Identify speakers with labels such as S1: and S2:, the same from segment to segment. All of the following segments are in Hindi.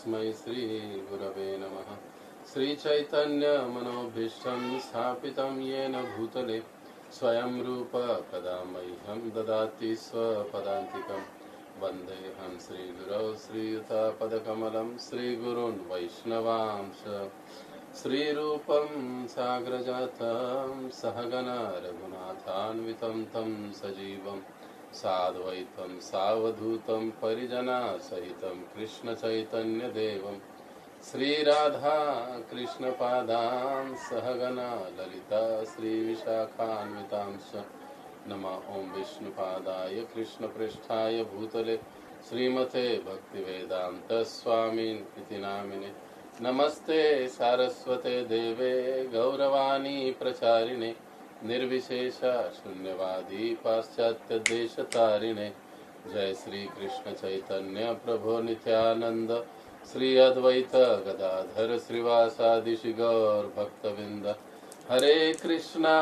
S1: तस्मै श्रीगुरवे नमः। श्रीचैतन्य मनोभीष्टं स्थापितं येन भूतले स्वयं रूप कदा मह्यं ददाति स्वपदान्तिकं। वन्देऽहं श्रीगुरौ श्रीयुतापदकमलं श्रीगुरून् वैष्णवांश। श्रीरूपं साग्रजातं सहगना रघुनाथान्वितं तं सजीवं साद्वैतं सावधूतं परिजनसहितं कृष्णचैतन्यदेवं श्रीराधा कृष्णपादां सहगना ललिता श्रीविशाखान्वितांश्च। नमः ओं विष्णुपादाय कृष्णपृष्ठाय भूतले श्रीमते भक्तिवेदांत स्वामिन् इति नामिने। नमस्ते सारस्वते देवे गौरवाणी प्रचारिणे निर्विशेष शून्यवादी पाश्चात्य देश तारिणे। जय श्री कृष्ण चैतन्य प्रभो नित्यानंद श्री अद्वैत गदाधर श्रीवासादि गौर भक्तविंद। हरे कृष्णा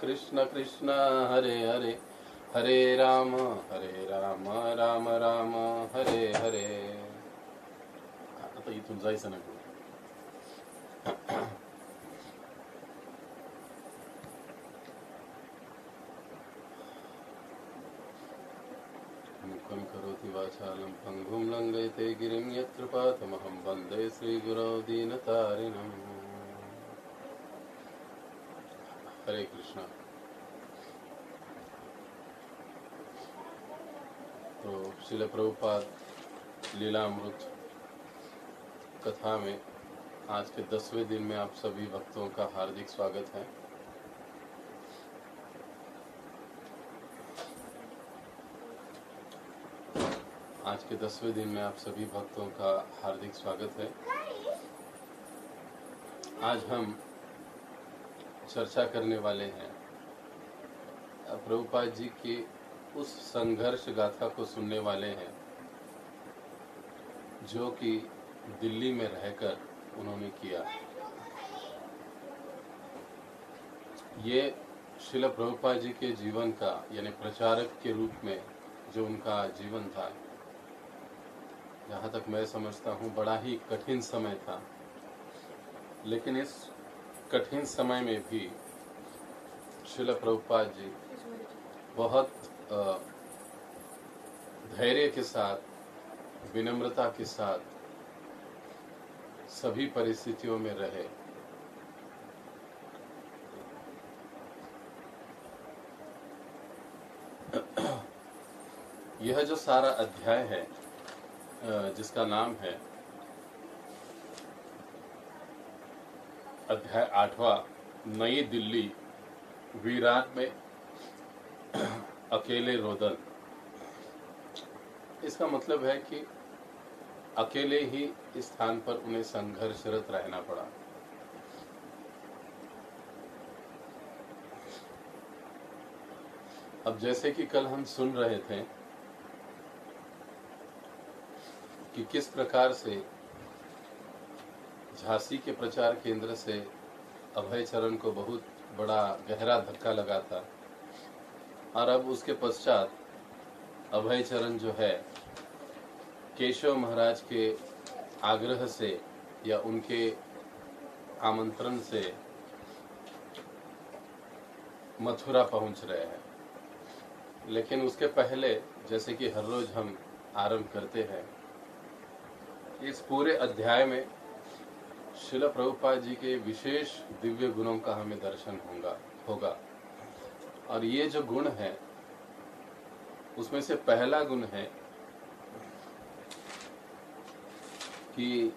S1: कृष्ण कृष्ण हरे हरे, हरे राम राम राम हरे हरे। आता इथून जायचं ना मुखं करोति वाचालं पङ्गुं लङ्घयते गिरिं यत्कृपातमहं वन्दे श्रीगुरौ दीनतारिणम्। हरे कृष्णा। तो श्रील प्रभुपाद लीलामृत कथा में आज के 10वें दिन में आप सभी भक्तों का हार्दिक स्वागत है। आज के 10वें दिन में आप सभी भक्तों का हार्दिक स्वागत है। आज हम चर्चा करने वाले हैं प्रभुपाद जी की उस संघर्ष गाथा को सुनने वाले हैं जो कि दिल्ली में रहकर उन्होंने किया। ये श्रील प्रभुपाद जी के जीवन का यानी प्रचारक के रूप में जो उनका जीवन था, जहाँ तक मैं समझता हूँ बड़ा ही कठिन समय था। लेकिन इस कठिन समय में भी श्रील प्रभुपाद जी बहुत धैर्य के साथ, विनम्रता के साथ सभी परिस्थितियों में रहे। यह जो सारा अध्याय है जिसका नाम है अध्याय 8वां, नई दिल्ली विराट में अकेले रोदन। इसका मतलब है कि अकेले ही इस स्थान पर उन्हें संघर्षरत रहना पड़ा। अब जैसे कि कल हम सुन रहे थे कि किस प्रकार से झांसी के प्रचार केंद्र से अभय चरण को बहुत बड़ा गहरा धक्का लगा था, और अब उसके पश्चात अभय चरण जो है केशव महाराज के आग्रह से या उनके आमंत्रण से मथुरा पहुंच रहे हैं। लेकिन उसके पहले, जैसे कि हर रोज हम आरंभ करते हैं, इस पूरे अध्याय में श्रील प्रभुपाद जी के विशेष दिव्य गुणों का हमें दर्शन होगा। और ये जो गुण है उसमें से पहला गुण है कि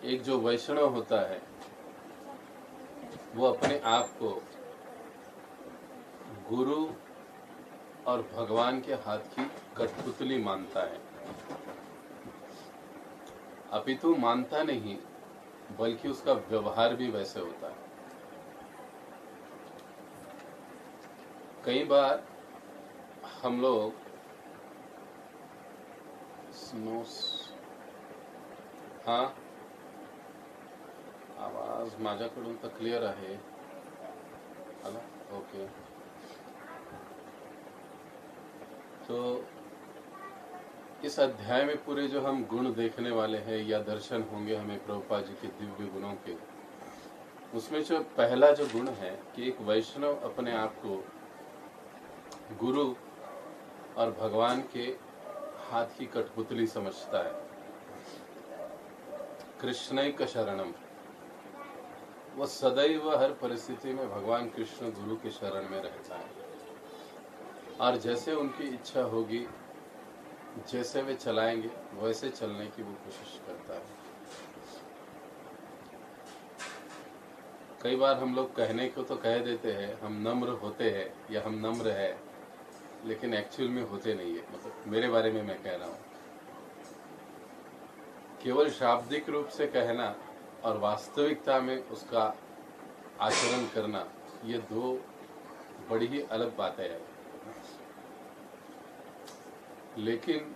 S1: एक जो वैष्णव होता है वो अपने आप को गुरु और भगवान के हाथ की कठपुतली मानता है। अपितु मानता नहीं, बल्कि उसका व्यवहार भी वैसे होता है। कई बार हम लोग हाँ, आवाज माझ्याकडून तर क्लिअर आहे ना? ओके। तो इस अध्याय में पूरे जो हम गुण देखने वाले हैं या दर्शन होंगे हमें प्रभुपाद जी के दिव्य गुणों के, उसमें जो पहला जो गुण है कि एक वैष्णव अपने आप को गुरु और भगवान के हाथ की कठपुतली समझता है। कृष्णैक शरणम, वो सदैव हर परिस्थिति में भगवान कृष्ण गुरु के शरण में रहता है और जैसे उनकी इच्छा होगी, जैसे वे चलाएंगे वैसे चलने की वो कोशिश करता है। कई बार हम लोग कहने को तो कह देते हैं हम नम्र होते हैं या हम नम्र है, लेकिन एक्चुअल में होते नहीं है। मतलब मेरे बारे में मैं कह रहा हूँ, केवल शाब्दिक रूप से कहना और वास्तविकता में उसका आचरण करना, ये दो बड़ी ही अलग बातें हैं। लेकिन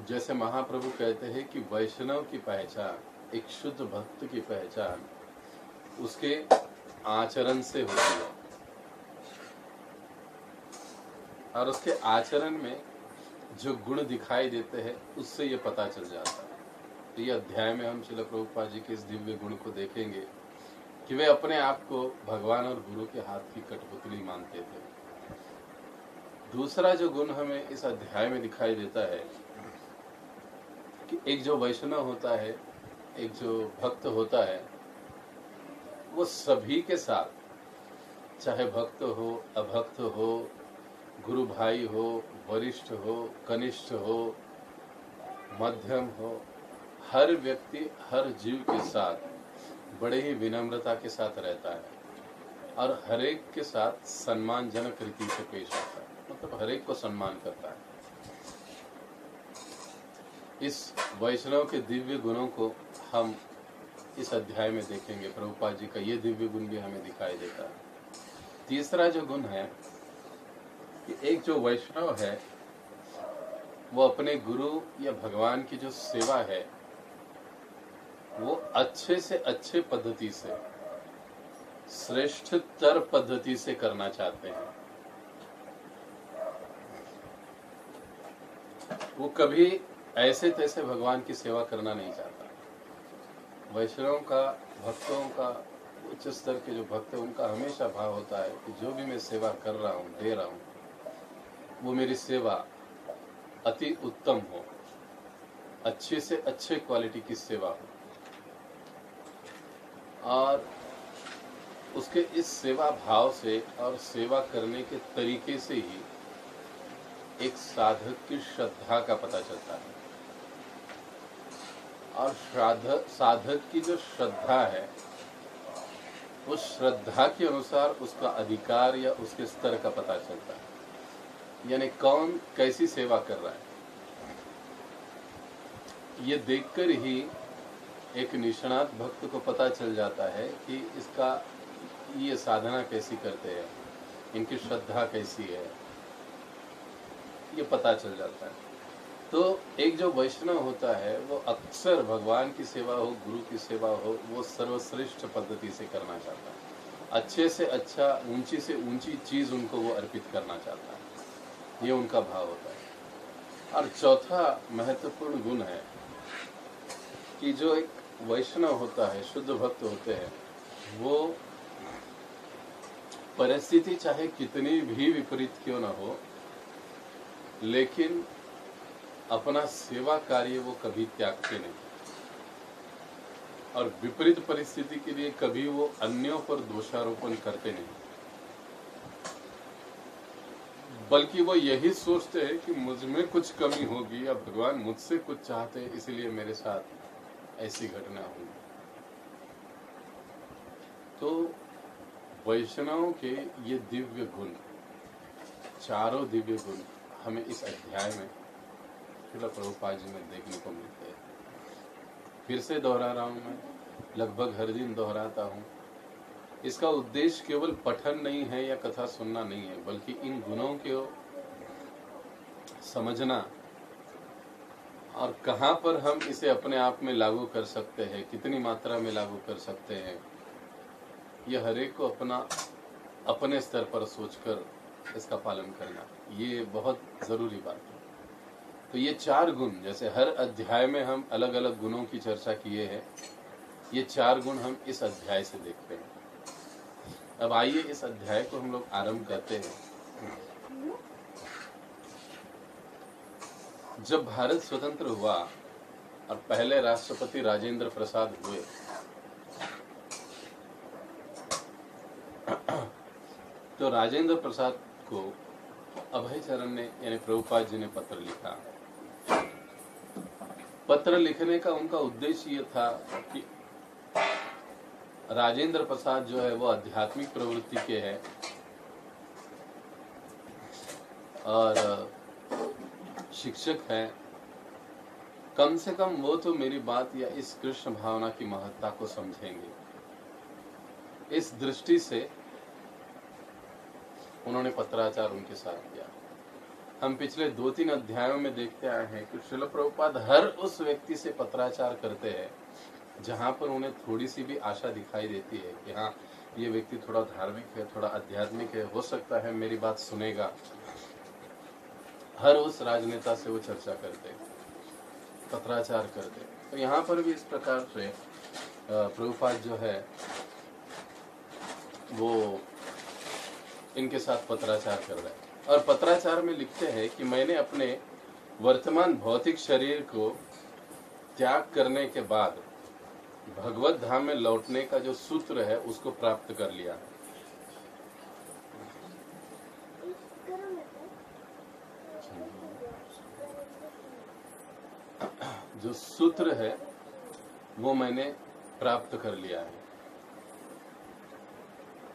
S1: जैसे महाप्रभु कहते हैं कि वैष्णव की पहचान, एक शुद्ध भक्त की पहचान उसके आचरण से होती है और उसके आचरण में जो गुण दिखाई देते हैं उससे ये पता चल जाता है। तो ये अध्याय में हम श्रील प्रभुपाद जी के इस दिव्य गुण को देखेंगे कि वे अपने आप को भगवान और गुरु के हाथ की कठपुतली मानते थे। दूसरा जो गुण हमें इस अध्याय में दिखाई देता है कि एक जो वैष्णव होता है, एक जो भक्त होता है, वो सभी के साथ, चाहे भक्त हो, अभक्त हो, गुरु भाई हो, वरिष्ठ हो, कनिष्ठ हो, मध्यम हो, हर व्यक्ति हर जीव के साथ बड़े ही विनम्रता के साथ रहता है और हर एक के साथ सम्मानजनक रीति से पेश आता है। मतलब हर एक को सम्मान करता है। इस वैष्णव के दिव्य गुणों को हम इस अध्याय में देखेंगे। प्रभुपाद जी का ये दिव्य गुण भी हमें दिखाई देता है। तीसरा जो गुण है कि एक जो वैष्णव है वो अपने गुरु या भगवान की जो सेवा है वो अच्छे से अच्छे पद्धति से, श्रेष्ठतर पद्धति से करना चाहते हैं। वो कभी ऐसे तैसे भगवान की सेवा करना नहीं चाहता। वैष्णव का, भक्तों का, उच्च स्तर के जो भक्त हैं उनका हमेशा भाव होता है कि जो भी मैं सेवा कर रहा हूँ, दे रहा हूँ, वो मेरी सेवा अति उत्तम हो, अच्छे से अच्छे क्वालिटी की सेवा हो और उसके इस सेवा भाव से और सेवा करने के तरीके से ही एक साधक की श्रद्धा का पता चलता है। और साधक की जो श्रद्धा है उस श्रद्धा के अनुसार उसका अधिकार या उसके स्तर का पता चलता है, यानी कौन कैसी सेवा कर रहा है। ये देखकर ही एक निष्णात भक्त को पता चल जाता है कि इसका ये साधना कैसी करते हैं, इनकी श्रद्धा कैसी है, ये पता चल जाता है। तो एक जो वैष्णव होता है वो अक्सर भगवान की सेवा हो, गुरु की सेवा हो, वो सर्वश्रेष्ठ पद्धति से करना चाहता है। अच्छे से अच्छा, ऊंची से ऊंची चीज उनको वो अर्पित करना चाहता है, ये उनका भाव होता है। और चौथा महत्वपूर्ण गुण है कि जो एक वैष्णव होता है, शुद्ध भक्त होते हैं, वो परिस्थिति चाहे कितनी भी विपरीत क्यों ना हो, लेकिन अपना सेवा कार्य वो कभी त्यागते नहीं और विपरीत परिस्थिति के लिए कभी वो अन्यों पर दोषारोपण करते नहीं, बल्कि वो यही सोचते हैं कि मुझ में कुछ कमी होगी या भगवान मुझसे कुछ चाहते हैं, इसलिए मेरे साथ ऐसी घटना हुई। तो वैष्णव के ये दिव्य गुण, चारों दिव्य गुण हमें इस अध्याय में श्रील प्रभुपाद जी में देखने को मिलते हैं। फिर से दोहरा रहा हूँ, मैं लगभग हर दिन दोहराता हूँ। इसका उद्देश्य केवल पठन नहीं है या कथा सुनना नहीं है, बल्कि इन गुणों को समझना और कहाँ पर हम इसे अपने आप में लागू कर सकते हैं, कितनी मात्रा में लागू कर सकते हैं, यह हर एक को अपने स्तर पर सोचकर इसका पालन करना, ये बहुत जरूरी बात है। तो ये 4 गुण, जैसे हर अध्याय में हम अलग अलग गुणों की चर्चा किए हैं, ये 4 गुण हम इस अध्याय से देखते हैं। अब आइए इस अध्याय को हम लोग आरंभ करते हैं। जब भारत स्वतंत्र हुआ और पहले राष्ट्रपति राजेंद्र प्रसाद हुए, तो राजेंद्र प्रसाद को अभय चरण ने यानी प्रभुपाद जी ने पत्र लिखा। पत्र लिखने का उनका उद्देश्य ये था कि राजेंद्र प्रसाद जो है वो आध्यात्मिक प्रवृत्ति के हैं और शिक्षक हैं, कम से कम वो तो मेरी बात या इस कृष्ण भावना की महत्ता को समझेंगे। इस दृष्टि से उन्होंने पत्राचार उनके साथ किया। हम पिछले 2-3 अध्यायों में देखते आए हैं कि श्रील प्रभुपाद हर उस व्यक्ति से पत्राचार करते हैं जहां पर उन्हें थोड़ी सी भी आशा दिखाई देती है कि हाँ, ये व्यक्ति थोड़ा धार्मिक है, थोड़ा आध्यात्मिक है, हो सकता है मेरी बात सुनेगा। हर उस राजनेता से वो चर्चा करते, पत्राचार करते। तो यहाँ पर भी इस प्रकार से प्रभुपाद जो है वो इनके साथ पत्राचार कर रहे हैं और पत्राचार में लिखते हैं कि मैंने अपने वर्तमान भौतिक शरीर को त्याग करने के बाद भगवत धाम में लौटने का जो सूत्र है उसको प्राप्त कर लिया। जो सूत्र है वो मैंने प्राप्त कर लिया है।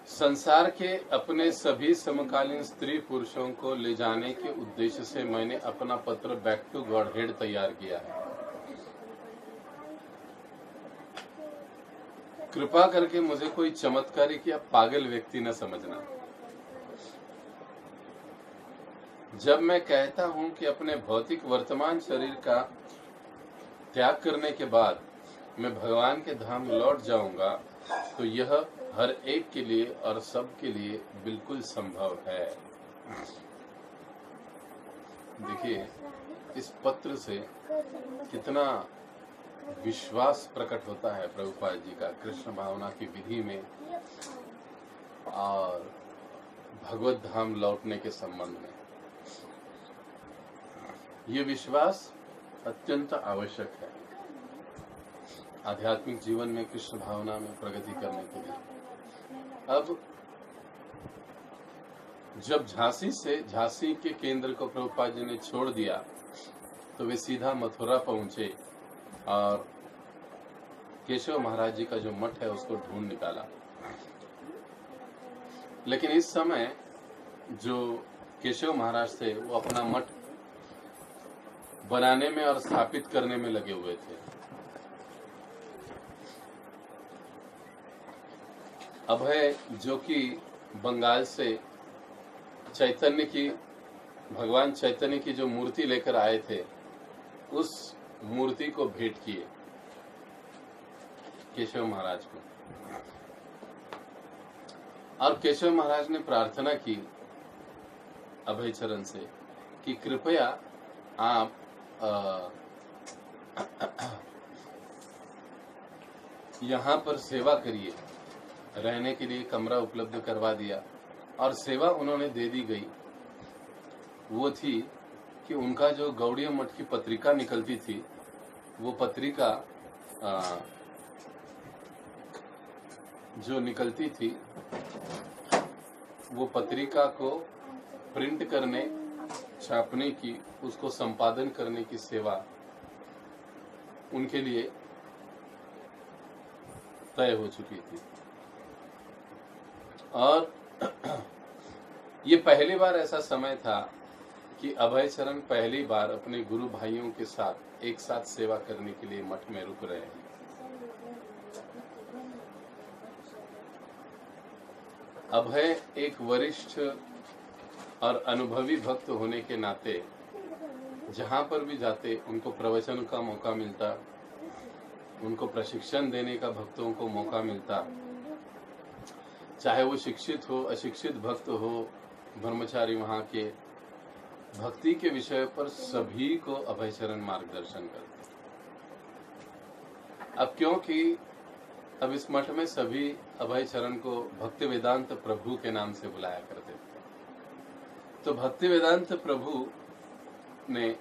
S1: संसार के अपने सभी समकालीन स्त्री पुरुषों को ले जाने के उद्देश्य से मैंने अपना पत्र बैक टू गॉडहेड तैयार किया है। कृपा करके मुझे कोई चमत्कारिक या पागल व्यक्ति न समझना। जब मैं कहता हूं कि अपने भौतिक वर्तमान शरीर का त्याग करने के बाद मैं भगवान के धाम लौट जाऊंगा, तो यह हर एक के लिए और सब के लिए बिल्कुल संभव है। देखिए इस पत्र से कितना विश्वास प्रकट होता है प्रभुपाद जी का कृष्ण भावना की विधि में और भगवत धाम लौटने के संबंध में। ये विश्वास अत्यंत आवश्यक है आध्यात्मिक जीवन में, कृष्ण भावना में प्रगति करने के लिए। अब जब झांसी के केंद्र को प्रभुपाद जी ने छोड़ दिया तो वे सीधा मथुरा पहुंचे और केशव महाराज जी का जो मठ है उसको ढूंढ निकाला। लेकिन इस समय जो केशव महाराज थे वो अपना मठ बनाने में और स्थापित करने में लगे हुए थे। अभय जो कि बंगाल से भगवान चैतन्य की जो मूर्ति लेकर आए थे, उस मूर्ति को भेंट किए केशव महाराज को। और केशव महाराज ने प्रार्थना की अभय चरण से कि कृपया आप यहाँ पर सेवा करिए। रहने के लिए कमरा उपलब्ध करवा दिया और सेवा उन्होंने दे दी गई। वो थी कि उनका जो गौड़ीय मठ की पत्रिका निकलती थी, वो पत्रिका जो निकलती थी वो पत्रिका को प्रिंट करने, छापने की, उसको संपादन करने की सेवा उनके लिए तय हो चुकी थी। और ये पहली बार ऐसा समय था कि अभय चरण पहली बार अपने गुरु भाइयों के साथ एक साथ सेवा करने के लिए मठ में रुक रहे हैं। अभय एक वरिष्ठ और अनुभवी भक्त होने के नाते जहां पर भी जाते उनको प्रवचन का मौका मिलता, उनको प्रशिक्षण देने का भक्तों को मौका मिलता, चाहे वो शिक्षित हो, अशिक्षित भक्त हो, ब्रह्मचारी वहां के, भक्ति के विषय पर सभी को अभयचरण मार्गदर्शन करते। अब क्योंकि अब इस मठ में सभी अभयचरण को भक्ति वेदांत प्रभु के नाम से बुलाया करते थे, तो भक्ति वेदांत प्रभु ने,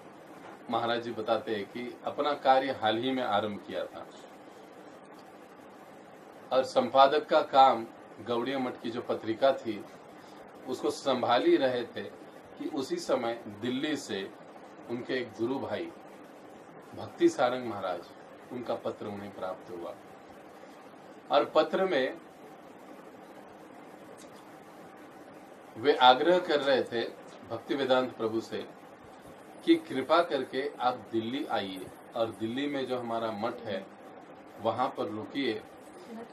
S1: महाराज जी बताते हैं कि अपना कार्य हाल ही में आरंभ किया था और संपादक का काम गौड़िया मठ की जो पत्रिका थी उसको संभाल ही रहे थे कि उसी समय दिल्ली से उनके एक गुरु भाई भक्ति सारंग महाराज, उनका पत्र उन्हें प्राप्त हुआ और पत्र में वे आग्रह कर रहे थे भक्ति वेदांत प्रभु से कि कृपा करके आप दिल्ली आइए और दिल्ली में जो हमारा मठ है वहां पर रुकिए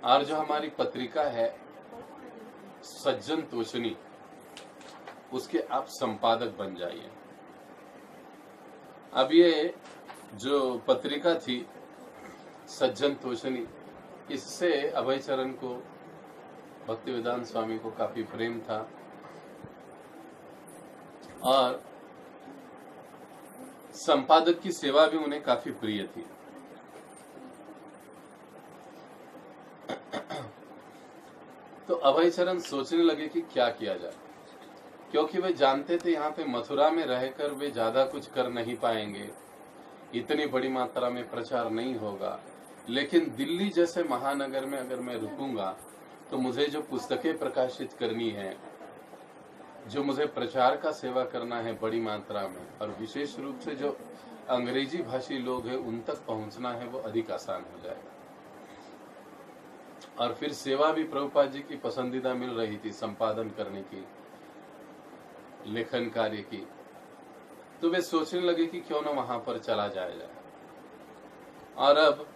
S1: और जो हमारी पत्रिका है सज्जन तोषणी, उसके आप संपादक बन जाइए। अब ये जो पत्रिका थी सज्जन तोषणी, इससे अभयचरण को, भक्ति वेदांत स्वामी को काफी प्रेम था और संपादक की सेवा भी उन्हें काफी प्रिय थी। तो अभयचरण सोचने लगे कि क्या किया जाए, क्योंकि वे जानते थे यहाँ पे मथुरा में रहकर वे ज्यादा कुछ कर नहीं पाएंगे, इतनी बड़ी मात्रा में प्रचार नहीं होगा, लेकिन दिल्ली जैसे महानगर में अगर मैं रुकूंगा तो मुझे जो पुस्तकें प्रकाशित करनी है, जो मुझे प्रचार का सेवा करना है बड़ी मात्रा में, और विशेष रूप से जो अंग्रेजी भाषी लोग हैं उन तक पहुंचना है, वो अधिक आसान हो जाएगा। और फिर सेवा भी प्रभुपाद जी की पसंदीदा मिल रही थी, संपादन करने की, लेखन कार्य की। तो वे सोचने लगे कि क्यों ना वहां पर चला जाए। और अब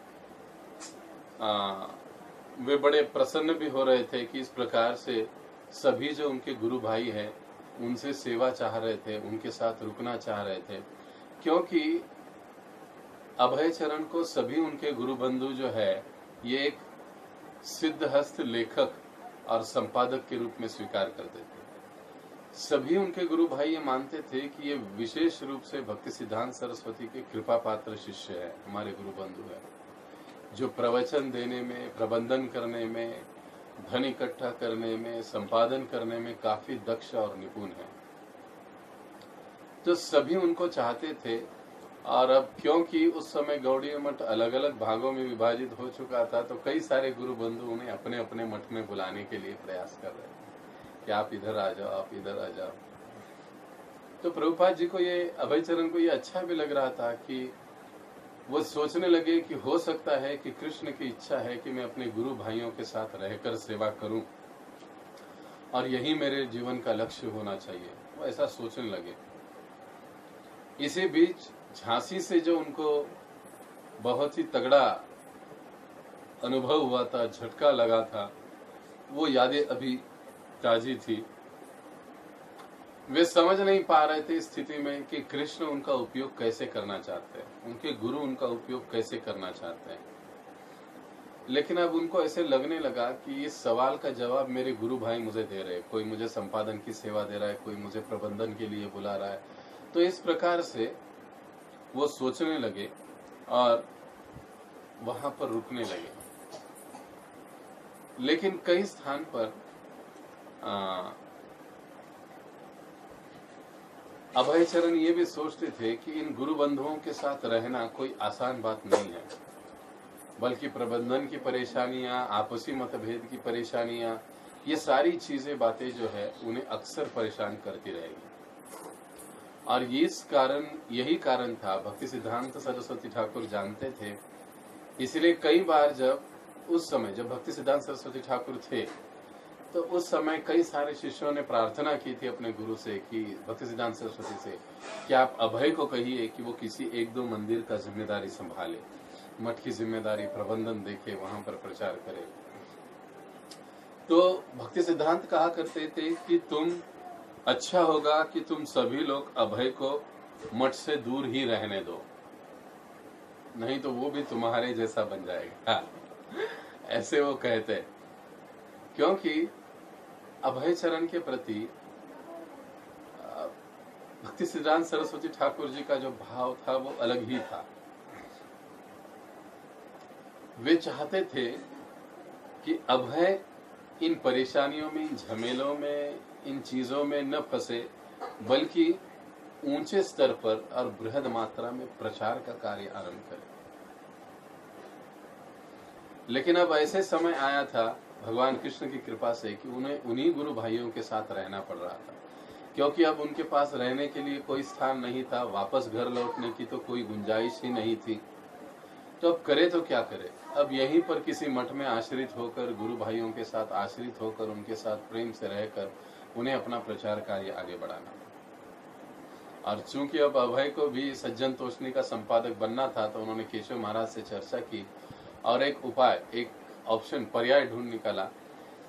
S1: वे बड़े प्रसन्न भी हो रहे थे कि इस प्रकार से सभी जो उनके गुरु भाई हैं उनसे सेवा चाह रहे थे, उनके साथ रुकना चाह रहे थे, क्योंकि अभयचरण को सभी उनके गुरु बंधु जो है ये एक सिद्धहस्त लेखक और संपादक के रूप में स्वीकार करते थे। सभी उनके गुरु भाई ये मानते थे कि ये विशेष रूप से भक्ति सिद्धांत सरस्वती के कृपा पात्र शिष्य है, हमारे गुरु बंधु है, जो प्रवचन देने में, प्रबंधन करने में, धन इकट्ठा करने में, संपादन करने में काफी दक्ष और निपुण है। तो सभी उनको चाहते थे। और अब क्योंकि उस समय गौड़ीय मठ अलग अलग भागों में विभाजित हो चुका था, तो कई सारे गुरु बंधु उन्हें अपने अपने मठ में बुलाने के लिए प्रयास कर रहे थे कि आप इधर आ जाओ, आप इधर आ जाओ। तो प्रभुपाद जी को ये, अभयचरण को ये अच्छा भी लग रहा था कि वो सोचने लगे कि हो सकता है कि कृष्ण की इच्छा है कि मैं अपने गुरु भाइयों के साथ रहकर सेवा करूं और यही मेरे जीवन का लक्ष्य होना चाहिए। वो ऐसा सोचने लगे। इसी बीच झांसी से जो उनको बहुत ही तगड़ा अनुभव हुआ था, झटका लगा था, वो यादें अभी ताजी थी। वे समझ नहीं पा रहे थे इस स्थिति में कि कृष्ण उनका उपयोग कैसे करना चाहते हैं, उनके गुरु उनका उपयोग कैसे करना चाहते हैं। लेकिन अब उनको ऐसे लगने लगा कि इस सवाल का जवाब मेरे गुरु भाई मुझे दे रहे हैं। कोई मुझे संपादन की सेवा दे रहा है, कोई मुझे प्रबंधन के लिए बुला रहा है। तो इस प्रकार से वो सोचने लगे और वहां पर रुकने लगे। लेकिन कई स्थान पर अभयचरण ये भी सोचते थे कि इन गुरु बंधुओं के साथ रहना कोई आसान बात नहीं है, बल्कि प्रबंधन की परेशानियां, आपसी मतभेद की परेशानियां, ये सारी चीजें, बातें जो है उन्हें अक्सर परेशान करती रहेगी। और इस कारण, यही कारण था, भक्ति सिद्धांत सरस्वती ठाकुर जानते थे। इसलिए कई बार जब उस समय जब भक्ति सिद्धांत सरस्वती ठाकुर थे, तो उस समय कई सारे शिष्यों ने प्रार्थना की थी अपने गुरु से कि भक्ति सिद्धांत सरस्वती से कि आप अभय को कहिए कि वो किसी एक दो मंदिर का जिम्मेदारी संभाले, मठ की जिम्मेदारी, प्रबंधन देखे, वहां पर प्रचार करे। तो भक्ति सिद्धांत कहा करते थे कि तुम, अच्छा होगा कि तुम सभी लोग अभय को मठ से दूर ही रहने दो, नहीं तो वो भी तुम्हारे जैसा बन जाएगा। ऐसे वो कहते, क्योंकि अभयचरण के प्रति भक्ति सिद्धांत सरस्वती ठाकुर जी का जो भाव था वो अलग ही था। वे चाहते थे कि अभय इन परेशानियों में, इन झमेलों में, इन चीजों में न फंसे, बल्कि ऊंचे स्तर पर और बृहद मात्रा में प्रचार का कार्य आरंभ करे। लेकिन अब ऐसे समय आया था भगवान कृष्ण की कृपा से कि उन्हें उन्हीं गुरु भाइयों के साथ रहना पड़ रहा था, क्योंकि अब उनके पास रहने के लिए कोई स्थान नहीं था, वापस घर लौटने की तो कोई गुंजाइश ही नहीं थी। तो अब करे तो क्या करे? अब यहीं पर किसी मठ में आश्रित होकर, गुरु भाइयों के साथ आश्रित होकर, उनके साथ प्रेम से रहकर उन्हें अपना प्रचार कार्य आगे बढ़ाना। और चूंकि अब अभय को भी सज्जन तोषणी का संपादक बनना था, तो उन्होंने केशव महाराज से चर्चा की और एक उपाय, एक ऑप्शन, पर्याय ढूंढ निकाला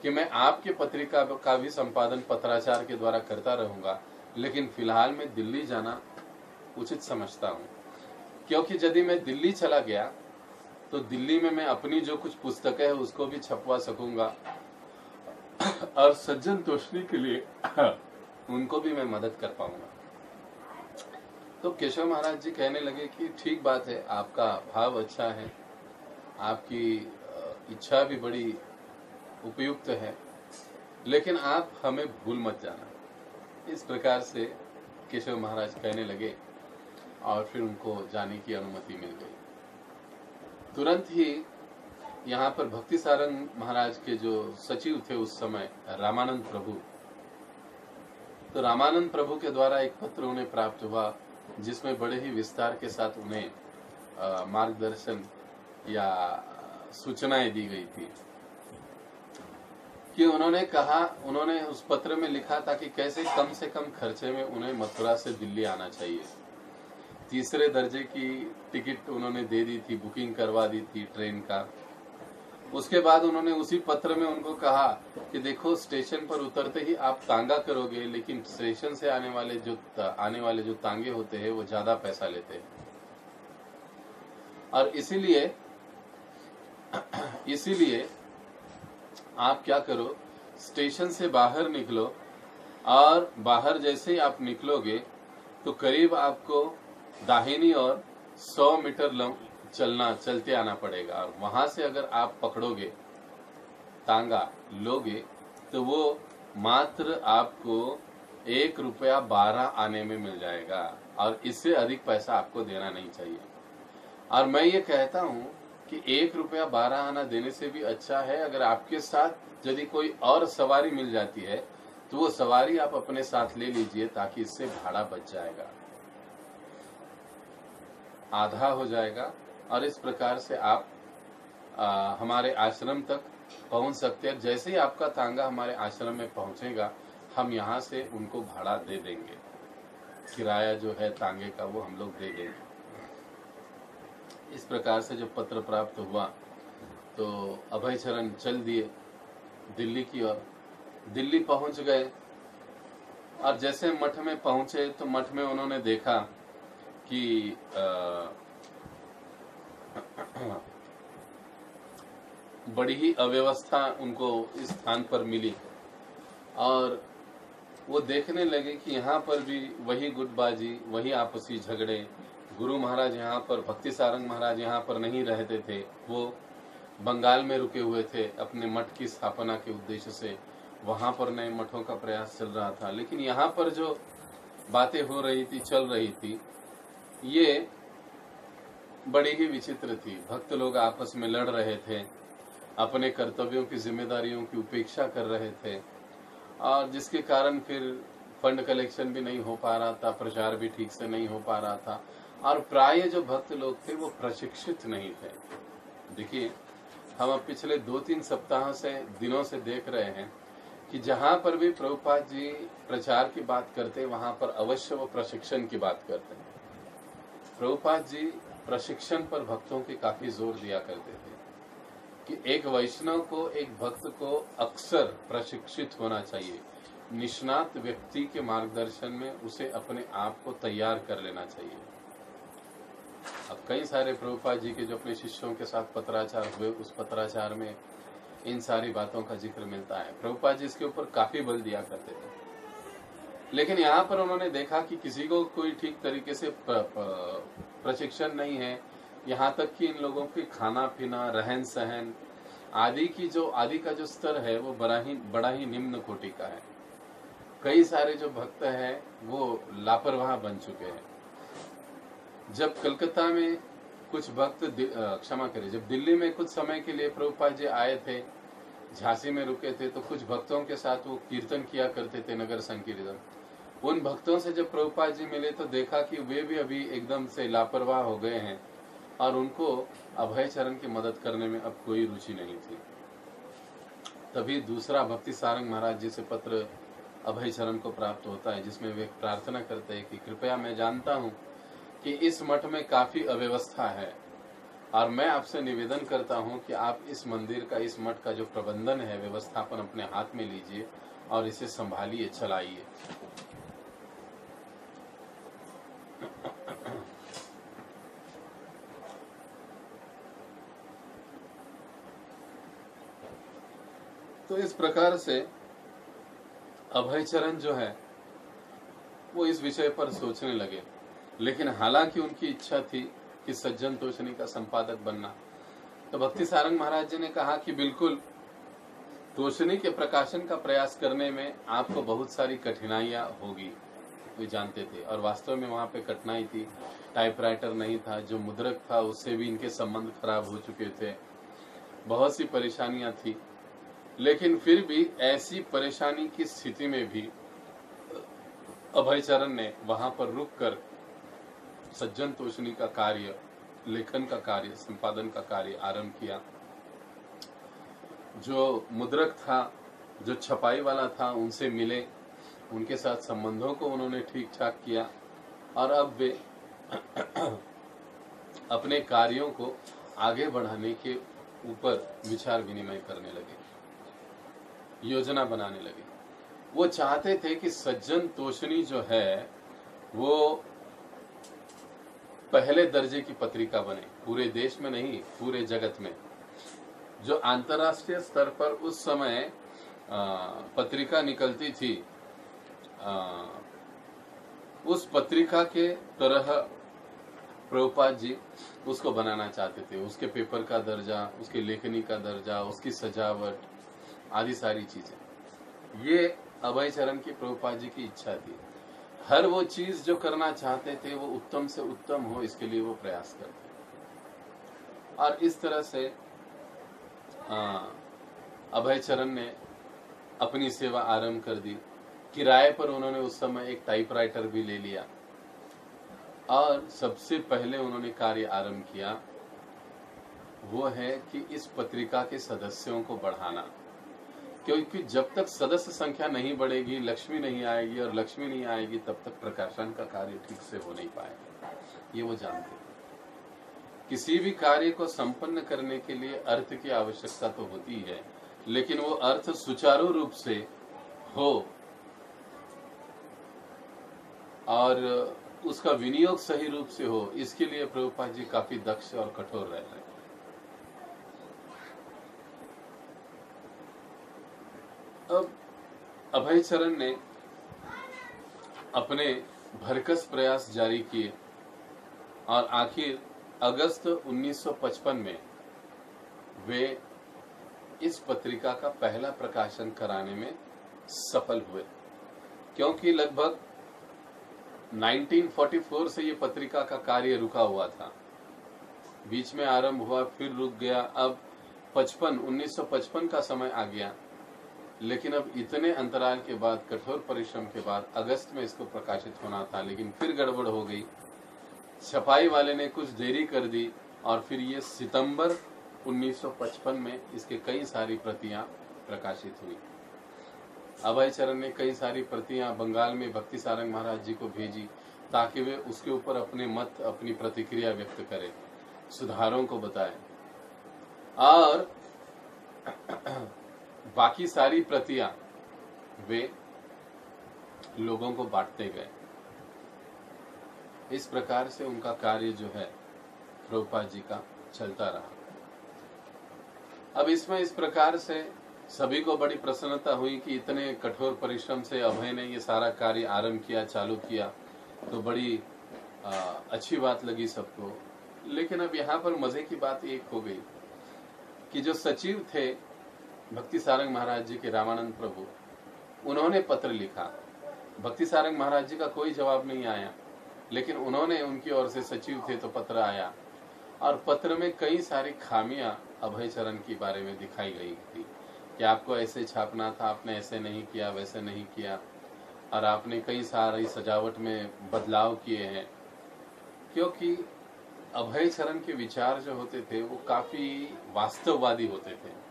S1: कि मैं आपके पत्रिका का भी संपादन पत्राचार के द्वारा करता रहूंगा, लेकिन फिलहाल मैं दिल्ली जाना उचित समझता हूं, क्योंकि यदि मैं दिल्ली चला गया तो दिल्ली में मैं अपनी जो कुछ पुस्तकें हैं उसको भी छपवा सकूंगा और सज्जन तोषणी के लिए उनको भी मैं मदद कर पाऊंगा। तो केशव महाराज जी कहने लगे कि ठीक बात है, आपका भाव अच्छा है, आपकी इच्छा भी बड़ी उपयुक्त है, लेकिन आप हमें भूल मत जाना। इस प्रकार से केशव महाराज कहने लगे और फिर उनको जाने की अनुमति मिल गई। तुरंत ही यहाँ पर भक्ति सारंग महाराज के जो सचिव थे उस समय, रामानंद प्रभु, तो रामानंद प्रभु के द्वारा एक पत्र उन्हें प्राप्त हुआ, जिसमें बड़े ही विस्तार के साथ उन्हें मार्गदर्शन या सूचनाएं दी गई थी कि उन्होंने उस पत्र में लिखा था कि कैसे कम से कम खर्चे में उन्हें मथुरा से दिल्ली आना चाहिए। तीसरे दर्जे की टिकट उन्होंने दे दी थी, बुकिंग करवा दी थी ट्रेन का। उसके बाद उन्होंने उसी पत्र में उनको कहा कि देखो, स्टेशन पर उतरते ही आप तांगा करोगे, लेकिन स्टेशन से आने वाले जो तांगे होते हैं वो ज्यादा पैसा लेते हैं, और इसीलिए आप क्या करो, स्टेशन से बाहर निकलो, और बाहर जैसे ही आप निकलोगे तो करीब आपको दाहिनी ओर 100 मीटर चलते आना पड़ेगा, और वहां से अगर आप पकड़ोगे, तांगा लोगे, तो वो मात्र आपको 1 रुपया 12 आने में मिल जाएगा, और इससे अधिक पैसा आपको देना नहीं चाहिए। और मैं ये कहता हूँ कि 1 रुपया 12 आना देने से भी अच्छा है अगर आपके साथ यदि कोई और सवारी मिल जाती है तो वो सवारी आप अपने साथ ले लीजिए, ताकि इससे भाड़ा बच जाएगा, आधा हो जाएगा, और इस प्रकार से आप हमारे आश्रम तक पहुंच सकते हैं। जैसे ही आपका तांगा हमारे आश्रम में पहुंचेगा, हम यहाँ से उनको भाड़ा दे देंगे, किराया जो है तांगे का वो हम लोग दे देंगे। इस प्रकार से जब पत्र प्राप्त हुआ तो अभय चरण चल दिए दिल्ली की ओर। दिल्ली पहुंच गए, और जैसे मठ में पहुंचे तो मठ में उन्होंने देखा कि बड़ी ही अव्यवस्था उनको इस स्थान पर मिली, और वो देखने लगे कि यहाँ पर भी वही गुटबाजी, वही आपसी झगड़े। गुरु महाराज यहाँ पर, भक्ति सारंग महाराज यहाँ पर नहीं रहते थे, वो बंगाल में रुके हुए थे अपने मठ की स्थापना के उद्देश्य से, वहां पर नए मठों का प्रयास चल रहा था। लेकिन यहाँ पर जो बातें हो रही थी, चल रही थी, ये बड़ी ही विचित्र थी। भक्त लोग आपस में लड़ रहे थे, अपने कर्तव्यों की जिम्मेदारियों की उपेक्षा कर रहे थे, और जिसके कारण फिर फंड कलेक्शन भी नहीं हो पा रहा था, प्रचार भी ठीक से नहीं हो पा रहा था, और प्राय जो भक्त लोग थे वो प्रशिक्षित नहीं थे। देखिए, हम अब पिछले 2-3 सप्ताह से, दिनों से देख रहे हैं कि जहां पर भी प्रभुपाद जी प्रचार की बात करते, वहां पर अवश्य वो प्रशिक्षण की बात करते हैं। प्रभुपाद जी प्रशिक्षण पर भक्तों के काफी जोर दिया करते थे कि एक वैष्णव को, एक भक्त को अक्सर प्रशिक्षित होना चाहिए। निष्णात व्यक्ति के मार्गदर्शन में उसे अपने आप को तैयार कर लेना चाहिए। अब कई सारे प्रभुपाद जी के जो अपने शिष्यों के साथ पत्राचार हुए, उस पत्राचार में इन सारी बातों का जिक्र मिलता है। प्रभुपाद जी इसके ऊपर काफी बल दिया करते थे। लेकिन यहाँ पर उन्होंने देखा कि किसी को कोई ठीक तरीके से प्रशिक्षण नहीं है। यहाँ तक कि इन लोगों के खाना पीना, रहन सहन आदि का जो स्तर है वो बड़ा ही निम्न कोटि का है। कई सारे जो भक्त हैं वो लापरवाह बन चुके हैं। जब कलकत्ता में कुछ भक्त क्षमा करिए, जब दिल्ली में कुछ समय के लिए प्रभुपाद जी आए थे, झांसी में रुके थे, तो कुछ भक्तों के साथ वो कीर्तन किया करते थे, नगर संकीर्तन। उन भक्तों से जब प्रभुपाद जी मिले तो देखा कि वे भी अभी एकदम से लापरवाह हो गए हैं और उनको अभय चरण की मदद करने में अब कोई रुचि नहीं थी। तभी दूसरा भक्ति सारंग महाराज जी से पत्र अभय चरण को प्राप्त होता है, जिसमें वे प्रार्थना करते हैं कि कृपया, मैं जानता हूं कि इस मठ में काफी अव्यवस्था है और मैं आपसे निवेदन करता हूं कि आप इस मंदिर का, इस मठ का जो प्रबंधन है, व्यवस्थापन अपने हाथ में लीजिए और इसे संभालिए, चलाइए। तो इस प्रकार से अभय चरण जो है वो इस विषय पर सोचने लगे। लेकिन हालांकि उनकी इच्छा थी कि सज्जन तोषणी का संपादक बनना, तो भक्ति सारंग महाराज जी ने कहा कि बिल्कुल, तोषणी के प्रकाशन का प्रयास करने में आपको बहुत सारी कठिनाइयां होगी, वे जानते थे। और वास्तव में वहां पे कठिनाई थी, टाइपराइटर नहीं था, जो मुद्रक था उससे भी इनके संबंध खराब हो चुके थे, बहुत सी परेशानियां थी। लेकिन फिर भी ऐसी परेशानी की स्थिति में भी अभय चरण ने वहां पर रुककर सज्जन तोषणी का कार्य, लेखन का कार्य, संपादन का कार्य आरंभ किया। जो मुद्रक था, जो छपाई वाला था, उनसे मिले, उनके साथ संबंधों को उन्होंने ठीक ठाक किया और अब वे अपने कार्यों को आगे बढ़ाने के ऊपर विचार विनिमय करने लगे, योजना बनाने लगे। वो चाहते थे कि सज्जन तोषणी जो है वो पहले दर्जे की पत्रिका बने, पूरे देश में नहीं, पूरे जगत में। जो अंतर्राष्ट्रीय स्तर पर उस समय पत्रिका निकलती थी, उस पत्रिका के तरह प्रभुपाद जी उसको बनाना चाहते थे। उसके पेपर का दर्जा, उसकी लेखनी का दर्जा, उसकी सजावट आदि सारी चीजें, ये अभय चरण की प्रभुपाद जी की इच्छा थी। हर वो चीज जो करना चाहते थे वो उत्तम से उत्तम हो, इसके लिए वो प्रयास करते। और इस तरह से अभय चरण ने अपनी सेवा आरंभ कर दी। किराए पर उन्होंने उस समय एक टाइपराइटर भी ले लिया और सबसे पहले उन्होंने कार्य आरंभ किया वो है कि इस पत्रिका के सदस्यों को बढ़ाना। क्योंकि जब तक सदस्य संख्या नहीं बढ़ेगी, लक्ष्मी नहीं आएगी, और लक्ष्मी नहीं आएगी तब तक प्रकाशन का कार्य ठीक से हो नहीं पाएगा, ये वो जानते हैं। किसी भी कार्य को संपन्न करने के लिए अर्थ की आवश्यकता तो होती है, लेकिन वो अर्थ सुचारू रूप से हो और उसका विनियोग सही रूप से हो, इसके लिए प्रभुपाद जी काफी दक्ष और कठोर रह रहे हैं। अब अभय चरण ने अपने भरकस प्रयास जारी किए और आखिर अगस्त 1955 में वे इस पत्रिका का पहला प्रकाशन कराने में सफल हुए। क्योंकि लगभग 1944 से ये पत्रिका का कार्य रुका हुआ था, बीच में आरंभ हुआ फिर रुक गया। अब 1955 का समय आ गया, लेकिन अब इतने अंतराल के बाद, कठोर परिश्रम के बाद अगस्त में इसको प्रकाशित होना था, लेकिन फिर गड़बड़ हो गई। छपाई वाले ने कुछ देरी कर दी और फिर ये सितंबर 1955 में इसके कई सारी प्रतियां प्रकाशित हुई। अभय चरण ने कई सारी प्रतियां बंगाल में भक्ति सारंग महाराज जी को भेजी ताकि वे उसके ऊपर अपने मत, अपनी प्रतिक्रिया व्यक्त करें, सुधारों को बताएं। और बाकी सारी प्रतियां वे लोगों को बांटते गए। इस प्रकार से उनका कार्य जो है प्रभुपाद जी का चलता रहा। अब इसमें इस प्रकार से सभी को बड़ी प्रसन्नता हुई कि इतने कठोर परिश्रम से अभय ने ये सारा कार्य आरंभ किया, चालू किया, तो बड़ी अच्छी बात लगी सबको। लेकिन अब यहाँ पर मजे की बात एक हो गई कि जो सचिव थे भक्ति सारंग महाराज जी के, रामानंद प्रभु, उन्होंने पत्र लिखा। भक्ति सारंग महाराज जी का कोई जवाब नहीं आया, लेकिन उन्होंने, उनकी ओर से सचिव थे तो पत्र आया, और पत्र में कई सारी खामियां अभय चरण के बारे में दिखाई गई थी कि आपको ऐसे छापना था, आपने ऐसे नहीं किया, वैसे नहीं किया, और आपने कई सारी सजावट में बदलाव किए हैं। क्योंकि अभय चरण के विचार जो होते थे वो काफी वास्तववादी होते थे।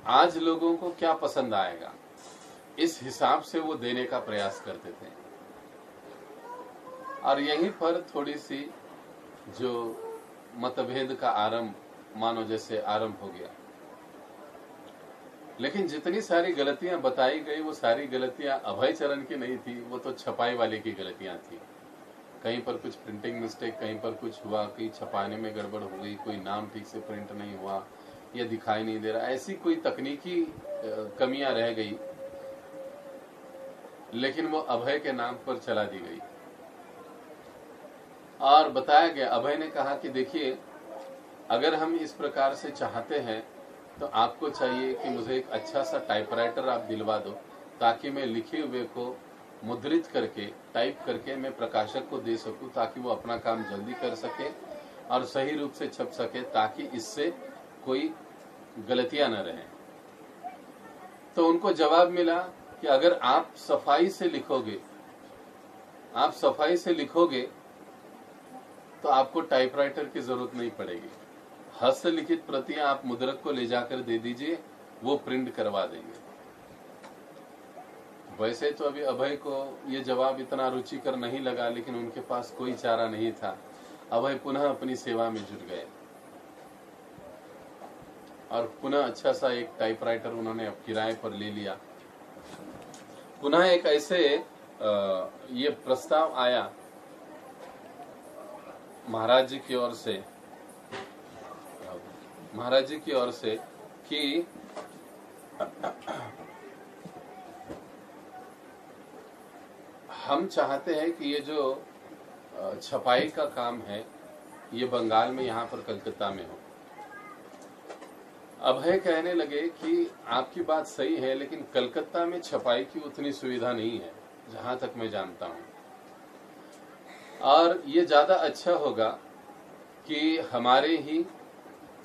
S1: आज लोगों को क्या पसंद आएगा, इस हिसाब से वो देने का प्रयास करते थे। और यहीं पर थोड़ी सी जो मतभेद का आरंभ मानो जैसे आरंभ हो गया। लेकिन जितनी सारी गलतियां बताई गई वो सारी गलतियां अभय चरण की नहीं थी, वो तो छपाई वाले की गलतियां थी। कहीं पर कुछ प्रिंटिंग मिस्टेक, कहीं पर कुछ हुआ, कहीं छपाने में गड़बड़ हो गई, कोई नाम ठीक से प्रिंट नहीं हुआ या दिखाई नहीं दे रहा, ऐसी कोई तकनीकी कमियां रह गई, लेकिन वो अभय के नाम पर चला दी गई। और बताया गया, अभय ने कहा कि देखिए, अगर हम इस प्रकार से चाहते हैं तो आपको चाहिए कि मुझे एक अच्छा सा टाइपराइटर आप दिलवा दो, ताकि मैं लिखे हुए को मुद्रित करके, टाइप करके मैं प्रकाशक को दे सकूं, ताकि वो अपना काम जल्दी कर सके और सही रूप से छप सके, ताकि इससे कोई गलतियां न रहें। तो उनको जवाब मिला कि अगर आप सफाई से लिखोगे तो आपको टाइपराइटर की जरूरत नहीं पड़ेगी। हस्तलिखित प्रतियां आप मुद्रक को ले जाकर दे दीजिए, वो प्रिंट करवा देंगे। वैसे तो अभी अभय को ये जवाब इतना रुचिकर नहीं लगा, लेकिन उनके पास कोई चारा नहीं था। अभय पुनः अपनी सेवा में जुट गए और पुनः अच्छा सा एक टाइपराइटर उन्होंने अब किराए पर ले लिया। पुनः एक ऐसे ये प्रस्ताव आया महाराज जी की ओर से कि हम चाहते हैं कि ये जो छपाई का काम है ये बंगाल में, यहाँ पर कलकत्ता में हो। अभय कहने लगे कि आपकी बात सही है, लेकिन कलकत्ता में छपाई की उतनी सुविधा नहीं है, जहां तक मैं जानता हूं, और ये ज्यादा अच्छा होगा कि हमारे ही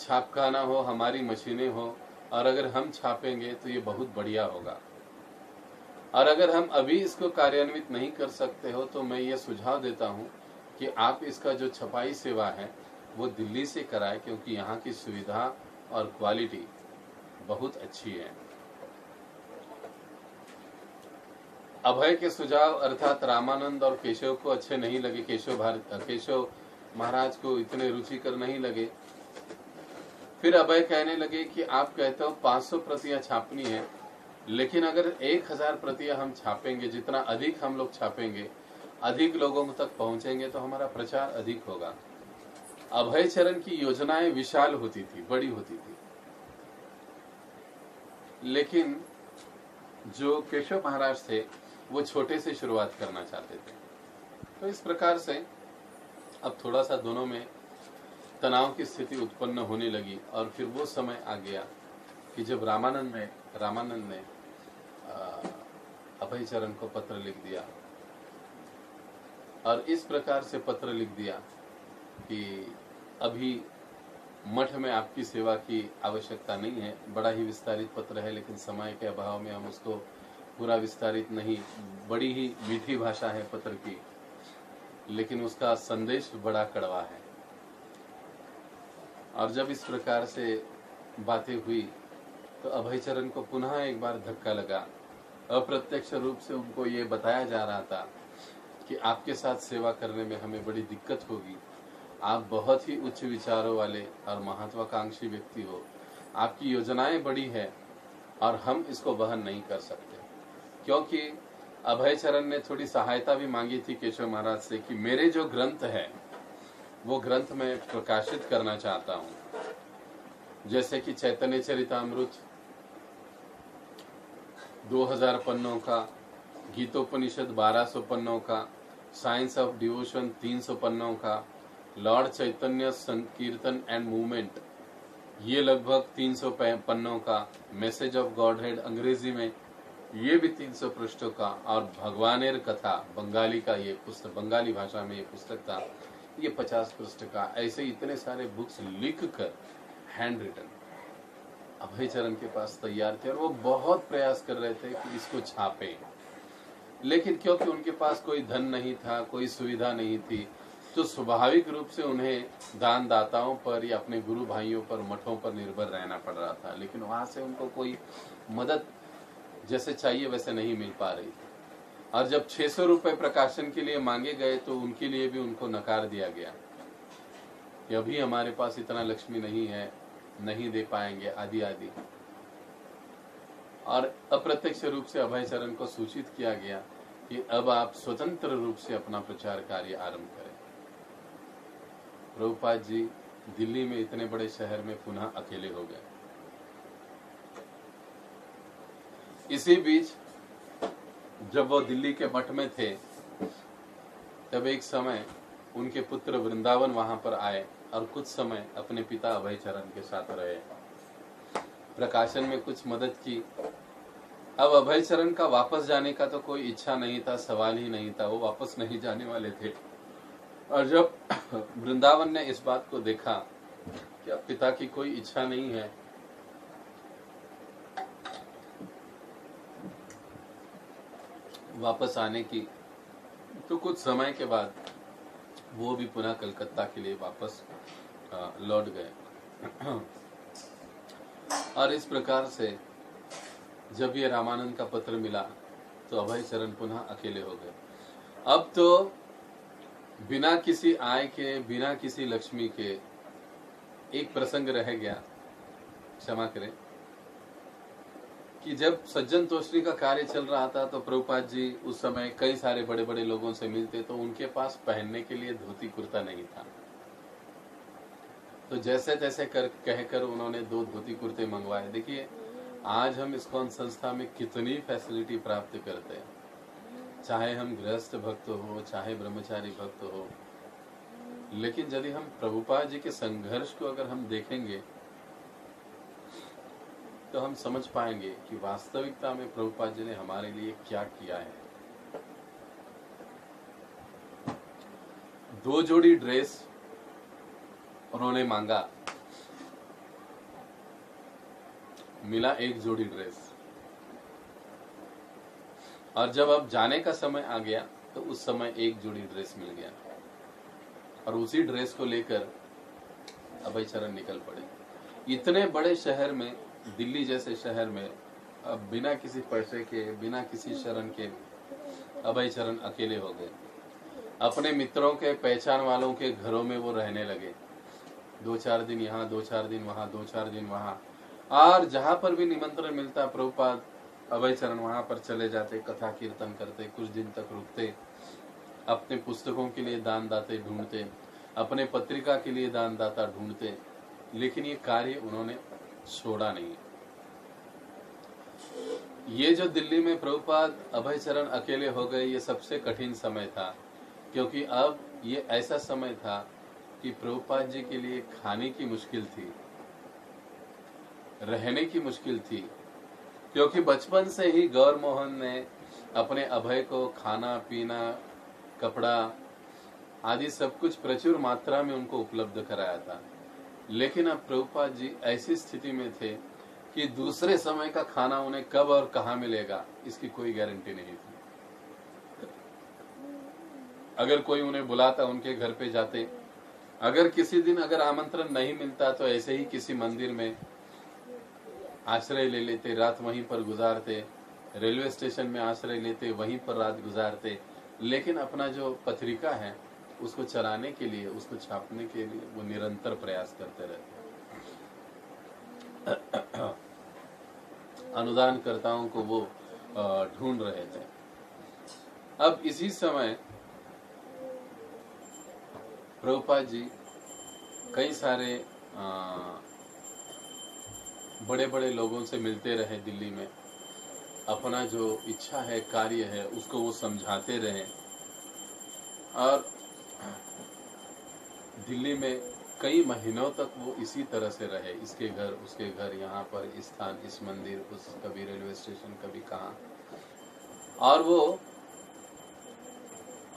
S1: छापखाना हो, हमारी मशीनें हो, और अगर हम छापेंगे तो ये बहुत बढ़िया होगा। और अगर हम अभी इसको कार्यान्वित नहीं कर सकते हो तो मैं ये सुझाव देता हूं कि आप इसका जो छपाई सेवा है वो दिल्ली से कराएं, क्योंकि यहाँ की सुविधा और क्वालिटी बहुत अच्छी है। अभय के सुझाव अर्थात रामानंद और केशव को अच्छे नहीं लगे, केशव महाराज को इतने रुचिकर नहीं लगे। फिर अभय कहने लगे कि आप कहते हो 500 प्रतियां छापनी है, लेकिन अगर 1000 प्रतियां हम छापेंगे, जितना अधिक हम लोग छापेंगे, अधिक लोगों तक पहुंचेंगे तो हमारा प्रचार अधिक होगा। अभय चरण की योजनाएं विशाल होती थी, बड़ी होती थी, लेकिन जो केशव महाराज थे वो छोटे से शुरुआत करना चाहते थे। तो इस प्रकार से अब थोड़ा सा दोनों में तनाव की स्थिति उत्पन्न होने लगी। और फिर वो समय आ गया कि जब रामानंद ने अभय चरण को पत्र लिख दिया, और इस प्रकार से पत्र लिख दिया कि अभी मठ में आपकी सेवा की आवश्यकता नहीं है। बड़ा ही विस्तारित पत्र है, लेकिन समय के अभाव में हम उसको पूरा विस्तारित नहीं, बड़ी ही मीठी भाषा है पत्र की, लेकिन उसका संदेश बड़ा कड़वा है। और जब इस प्रकार से बातें हुई तो अभय चरण को पुनः एक बार धक्का लगा। अप्रत्यक्ष रूप से उनको ये बताया जा रहा था कि आपके साथ सेवा करने में हमें बड़ी दिक्कत होगी। आप बहुत ही उच्च विचारों वाले और महत्वाकांक्षी व्यक्ति हो, आपकी योजनाएं बड़ी है और हम इसको वहन नहीं कर सकते। क्योंकि अभय चरण ने थोड़ी सहायता भी मांगी थी केशव महाराज से कि मेरे जो ग्रंथ है वो ग्रंथ मैं प्रकाशित करना चाहता हूँ, जैसे कि चैतन्य चरितामृत, 2000 पन्नों का, गीतोपनिषद 1200 पन्नों का, साइंस ऑफ डिवोशन 300 पन्नों का, लॉर्ड चैतन्य संकीर्तन एंड मूवमेंट ये लगभग 300 पन्नों का, मैसेज ऑफ गॉड हेड अंग्रेजी में ये भी 300 पृष्ठों का, और भगवानेर कथा बंगाली का ये पुस्तक, बंगाली भाषा में ये पुस्तक था, ये 50 पृष्ठ का। ऐसे इतने सारे बुक्स लिख कर हैंड रिटन अभय चरण के पास तैयार थे, और वो बहुत प्रयास कर रहे थे कि इसको छापे, लेकिन क्योंकि उनके पास कोई धन नहीं था, कोई सुविधा नहीं थी, तो स्वाभाविक रूप से उन्हें दान दाताओं पर या अपने गुरु भाइयों पर, मठों पर निर्भर रहना पड़ रहा था। लेकिन वहां से उनको कोई मदद जैसे चाहिए वैसे नहीं मिल पा रही थी। और जब 600 रुपए प्रकाशन के लिए मांगे गए तो उनके लिए भी उनको नकार दिया गया कि अभी हमारे पास इतना लक्ष्मी नहीं है, नहीं दे पाएंगे, आदि आदि। और अप्रत्यक्ष रूप से अभय चरण को सूचित किया गया कि अब आप स्वतंत्र रूप से अपना प्रचार कार्य आरंभ करें। प्रभुपाद जी दिल्ली में इतने बड़े शहर में पुनः अकेले हो गए। इसी बीच जब वो दिल्ली के मठ में थे, तब एक समय उनके पुत्र वृंदावन वहां पर आए और कुछ समय अपने पिता अभय चरण के साथ रहे, प्रकाशन में कुछ मदद की। अब अभय चरण का वापस जाने का तो कोई इच्छा नहीं था, सवाल ही नहीं था, वो वापस नहीं जाने वाले थे। और जब वृंदावन ने इस बात को देखा कि अब पिता की कोई इच्छा नहीं है, वापस आने की, तो कुछ समय के बाद वो भी पुनः कलकत्ता के लिए वापस लौट गए। और इस प्रकार से जब ये रामानंद का पत्र मिला तो अभय चरण पुनः अकेले हो गए। अब तो बिना किसी आय के, बिना किसी लक्ष्मी के एक प्रसंग रह गया, क्षमा करें, कि जब सज्जन तोषणी का कार्य चल रहा था तो प्रभुपाद जी उस समय कई सारे बड़े बड़े लोगों से मिलते, तो उनके पास पहनने के लिए धोती कुर्ता नहीं था। तो जैसे तैसे कहकर उन्होंने 2 धोती कुर्ते मंगवाए। देखिए आज हम इस्कॉन संस्था में कितनी फैसिलिटी प्राप्त करते हैं, चाहे हम गृहस्थ भक्त हो, चाहे ब्रह्मचारी भक्त हो, लेकिन यदि हम प्रभुपाद जी के संघर्ष को अगर हम देखेंगे तो हम समझ पाएंगे कि वास्तविकता में प्रभुपाद जी ने हमारे लिए क्या किया है। 2 जोड़ी ड्रेस उन्होंने मांगा, मिला 1 जोड़ी ड्रेस। और जब अब जाने का समय आ गया तो उस समय 1 जोड़ी ड्रेस मिल गया, और उसी ड्रेस को लेकर अभय चरण निकल पड़े। इतने बड़े शहर में, दिल्ली जैसे शहर में, अब बिना किसी पैसे के, बिना किसी शरण के अभय चरण अकेले हो गए। अपने मित्रों के, पहचान वालों के घरों में वो रहने लगे, 2-4 दिन यहाँ, 2-4 दिन वहाँ, 2-4 दिन वहाँ, और जहां पर भी निमंत्रण मिलता प्रभुपाद अभय चरण वहां पर चले जाते, कथा कीर्तन करते, कुछ दिन तक रुकते, अपने पुस्तकों के लिए दान दाते ढूंढते, अपने पत्रिका के लिए दान दाता ढूंढते, लेकिन ये कार्य उन्होंने छोड़ा नहीं। ये जो दिल्ली में प्रभुपाद अभय चरण अकेले हो गए, ये सबसे कठिन समय था, क्योंकि अब ये ऐसा समय था कि प्रभुपाद जी के लिए खाने की मुश्किल थी, रहने की मुश्किल थी, क्योंकि बचपन से ही गौर मोहन ने अपने अभय को खाना पीना, कपड़ा आदि सब कुछ प्रचुर मात्रा में उनको उपलब्ध कराया था। लेकिन अब प्रभुपाद जी ऐसी स्थिति में थे कि दूसरे समय का खाना उन्हें कब और कहां मिलेगा इसकी कोई गारंटी नहीं थी। अगर कोई उन्हें बुलाता, उनके घर पे जाते, अगर किसी दिन अगर आमंत्रण नहीं मिलता तो ऐसे ही किसी मंदिर में आश्रय ले लेते, रात वहीं पर गुजारते, रेलवे स्टेशन में आश्रय लेते, वहीं पर रात गुजारते, लेकिन अपना जो पत्रिका है उसको चलाने के लिए, उसको छापने के लिए वो निरंतर प्रयास करते रहते। अनुदानकर्ताओं को वो ढूंढ रहे थे। अब इसी समय प्रभुपाद जी कई सारे बड़े बड़े लोगों से मिलते रहे दिल्ली में, अपना जो इच्छा है, कार्य है, उसको वो समझाते रहें। और दिल्ली में कई महीनों तक वो इसी तरह से रहे, इसके घर उसके घर, यहाँ पर इस स्थान, इस मंदिर, उस कभी रेलवे स्टेशन, कभी कहाँ। और वो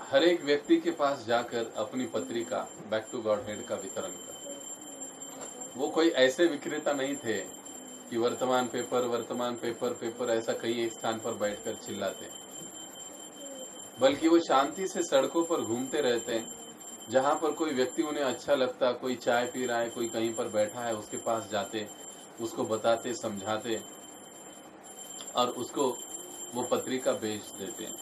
S1: हर एक व्यक्ति के पास जाकर अपनी पत्रिका बैक टू गॉड हेड का वितरण करते। वो कोई ऐसे विक्रेता नहीं थे कि वर्तमान पेपर ऐसा कहीं एक स्थान पर बैठकर चिल्लाते, बल्कि वो शांति से सड़कों पर घूमते रहते हैं। जहां पर कोई व्यक्ति उन्हें अच्छा लगता, कोई चाय पी रहा है, कोई कहीं पर बैठा है, उसके पास जाते, उसको बताते, समझाते और उसको वो पत्रिका बेच देते हैं।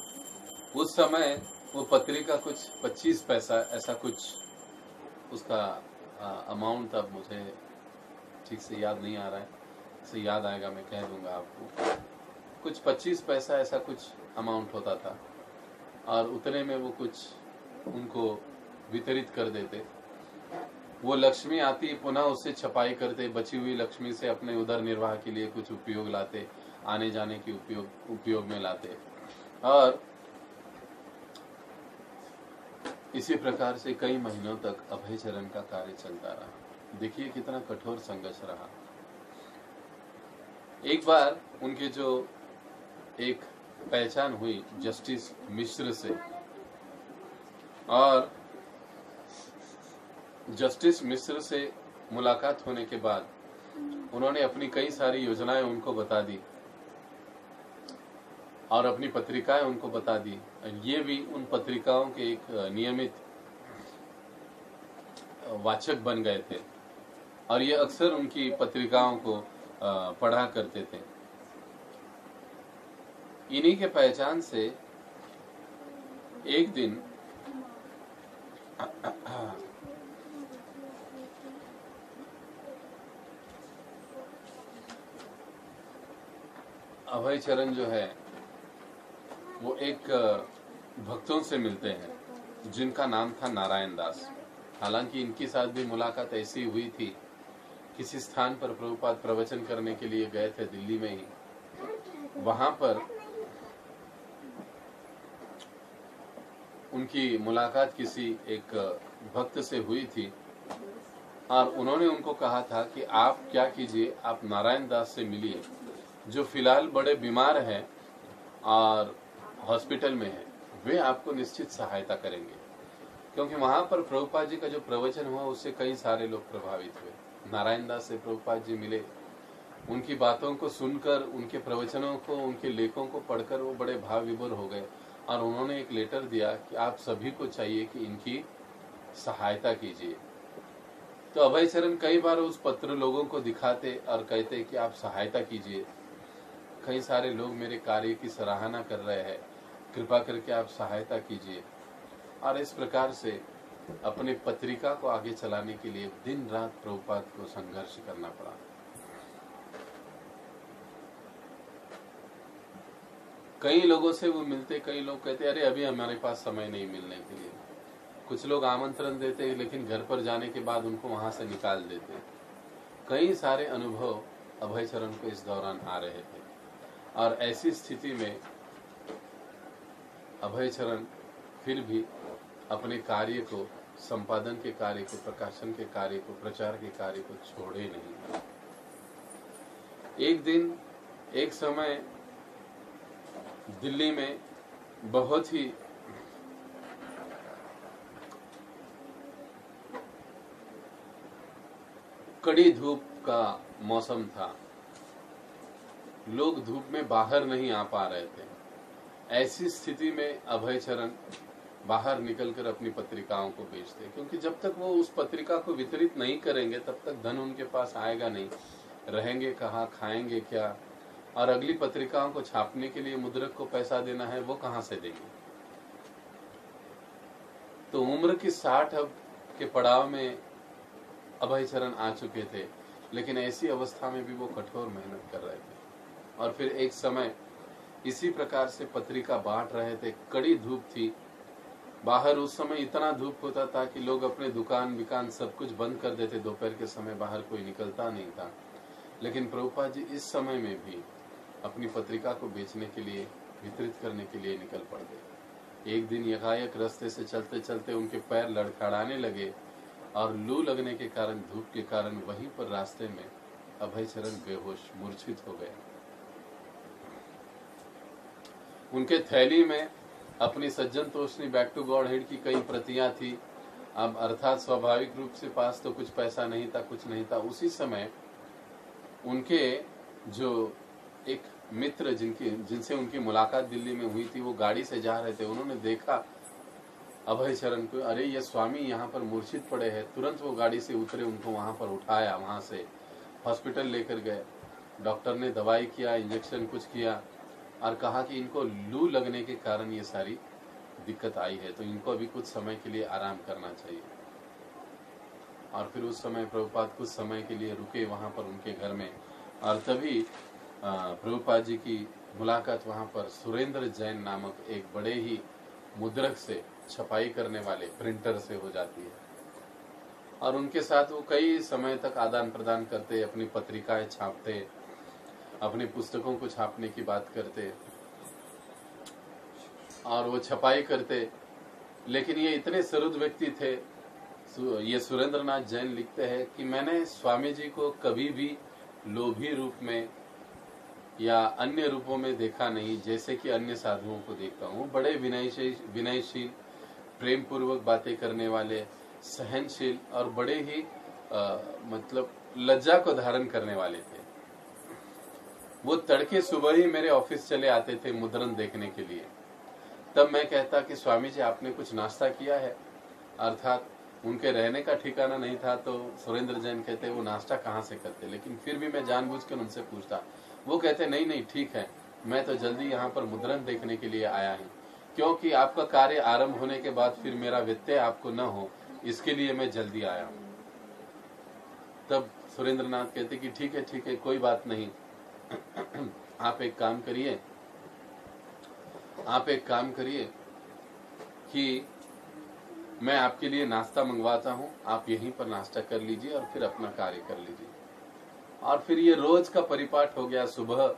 S1: उस समय वो पत्रिका कुछ 25 पैसा ऐसा कुछ उसका अमाउंट, अब मुझे ठीक से याद नहीं आ रहा है, से याद आएगा मैं कह दूंगा आपको। कुछ 25 पैसा ऐसा कुछ अमाउंट होता था और उतने में वो कुछ उनको वितरित कर देते। वो लक्ष्मी आती, पुनः उससे छपाई करते, बची हुई लक्ष्मी से अपने उदर निर्वाह के लिए कुछ उपयोग लाते, आने जाने की उपयोग में लाते। और इसी प्रकार से कई महीनों तक अभयचरण का कार्य चलता रहा। देखिए कितना कठोर संघर्ष रहा। एक बार उनके जो एक पहचान हुई जस्टिस मिश्र से, और जस्टिस मिश्र से मुलाकात होने के बाद उन्होंने अपनी कई सारी योजनाएं उनको बता दी और अपनी पत्रिकाएं उनको बता दी। ये भी उन पत्रिकाओं के एक नियमित वाचक बन गए थे और ये अक्सर उनकी पत्रिकाओं को पढ़ा करते थे। इन्हीं के पहचान से एक दिन अभयचरण जो है वो एक भक्तों से मिलते हैं जिनका नाम था नारायण दास। हालांकि इनके साथ भी मुलाकात ऐसी हुई थी, किसी स्थान पर प्रभुपाद प्रवचन करने के लिए गए थे दिल्ली में ही। वहां पर उनकी मुलाकात किसी एक भक्त से हुई थी और उन्होंने उनको कहा था कि आप क्या कीजिए, आप नारायण दास से मिलिए जो फिलहाल बड़े बीमार हैं और हॉस्पिटल में हैं। वे आपको निश्चित सहायता करेंगे। क्योंकि वहां पर प्रभुपाद जी का जो प्रवचन हुआ उससे कई सारे लोग प्रभावित हुए। नारायण दास से प्रभुपाद जी मिले, उनकी बातों को सुनकर, उनके प्रवचनों को, उनके लेखों को पढ़कर वो बड़े भाव विभोर हो गए और उन्होंने एक लेटर दिया कि आप सभी को चाहिए कि इनकी सहायता कीजिए। तो अभयचरण कई बार उस पत्र लोगों को दिखाते और कहते कि आप सहायता कीजिए, कई सारे लोग मेरे कार्य की सराहना कर रहे हैं, कृपा करके आप सहायता कीजिए। और इस प्रकार से अपने पत्रिका को आगे चलाने के लिए दिन रात प्रभुपाद को संघर्ष करना पड़ा। कई लोगों से वो मिलते, कई लोग कहते अरे अभी हमारे पास समय नहीं मिलने के लिए। कुछ लोग आमंत्रण देते लेकिन घर पर जाने के बाद उनको वहां से निकाल देते। कई सारे अनुभव अभयचरण को इस दौरान आ रहे थे और ऐसी स्थिति में अभयचरण फिर भी अपने कार्य को, संपादन के कार्य को, प्रकाशन के कार्य को, प्रचार के कार्य को छोड़े नहीं। एक दिन, एक समय दिल्ली में बहुत ही कड़ी धूप का मौसम था, लोग धूप में बाहर नहीं आ पा रहे थे। ऐसी स्थिति में अभयचरण बाहर निकलकर अपनी पत्रिकाओं को बेचते, क्योंकि जब तक वो उस पत्रिका को वितरित नहीं करेंगे तब तक धन उनके पास आएगा नहीं। रहेंगे कहाँ, खाएंगे क्या, और अगली पत्रिकाओं को छापने के लिए मुद्रक को पैसा देना है, वो कहाँ से देंगे। तो उम्र की 60 अब के पड़ाव में अभयचरण आ चुके थे, लेकिन ऐसी अवस्था में भी वो कठोर मेहनत कर रहे थे। और फिर एक समय इसी प्रकार से पत्रिका बांट रहे थे, कड़ी धूप थी बाहर। उस समय इतना धूप होता था कि लोग अपने दुकान सब कुछ बंद कर देते, दोपहर के समय बाहर कोई निकलता नहीं था। लेकिन प्रभुपाद जी इस समय में भी अपनी पत्रिका को बेचने के लिए, वितरित करने के लिए निकल पड़ते। एक दिन यकायक रास्ते से चलते चलते उनके पैर लड़खड़ाने लगे और लू लगने के कारण, धूप के कारण वहीं पर रास्ते में अभयचरण बेहोश मूर्छित हो गए। उनके थैली में अपनी सज्जन तोषनी बैक टू गॉड हेड की कई प्रतियां थी। अब अर्थात स्वाभाविक रूप से पास तो कुछ पैसा नहीं था, कुछ नहीं था। उसी समय उनके जो एक मित्र जिनसे उनकी मुलाकात दिल्ली में हुई थी, वो गाड़ी से जा रहे थे। उन्होंने देखा अभयचरण को, अरे ये स्वामी यहाँ पर मूर्छित पड़े हैं। तुरंत वो गाड़ी से उतरे, उनको वहां पर उठाया, वहां से हॉस्पिटल लेकर गए। डॉक्टर ने दवाई किया, इंजेक्शन कुछ किया और कहा कि इनको लू लगने के कारण ये सारी दिक्कत आई है, तो इनको अभी कुछ समय के लिए आराम करना चाहिए। और फिर उस समय प्रभुपाद कुछ समय के लिए रुके वहां पर उनके घर में, और तभी प्रभुपाद जी की मुलाकात वहां पर सुरेंद्र जैन नामक एक बड़े ही मुद्रक से, छपाई करने वाले प्रिंटर से हो जाती है। और उनके साथ वो कई समय तक आदान प्रदान करते, अपनी पत्रिकाएं छापते, अपनी पुस्तकों को छापने की बात करते और वो छपाई करते। लेकिन ये इतने सुहृद व्यक्ति थे, ये सुरेंद्रनाथ जैन लिखते हैं कि मैंने स्वामी जी को कभी भी लोभी रूप में या अन्य रूपों में देखा नहीं, जैसे कि अन्य साधुओं को देखता हूँ। बड़े विनयशील, प्रेम पूर्वक बातें करने वाले, सहनशील और बड़े ही मतलब लज्जा को धारण करने वाले थे। वो तड़के सुबह ही मेरे ऑफिस चले आते थे मुद्रण देखने के लिए। तब मैं कहता कि स्वामी जी आपने कुछ नाश्ता किया है, अर्थात उनके रहने का ठिकाना नहीं था। तो सुरेंद्र जैन कहते वो नाश्ता कहाँ से करते, लेकिन फिर भी मैं जानबूझकर उनसे पूछता। वो कहते नहीं नहीं ठीक है, मैं तो जल्दी यहाँ पर मुद्रण देखने के लिए आया हूँ, क्योंकि आपका कार्य आरंभ होने के बाद फिर मेरा व्यत्यय आपको न हो, इसके लिए मैं जल्दी आया हूँ। तब सुरेंद्रनाथ कहते कि ठीक है कोई बात नहीं, आप एक काम करिए कि मैं आपके लिए नाश्ता मंगवाता हूँ, आप यहीं पर नाश्ता कर लीजिए और फिर अपना कार्य कर लीजिए। और फिर ये रोज का परिपाठ हो गया। सुबह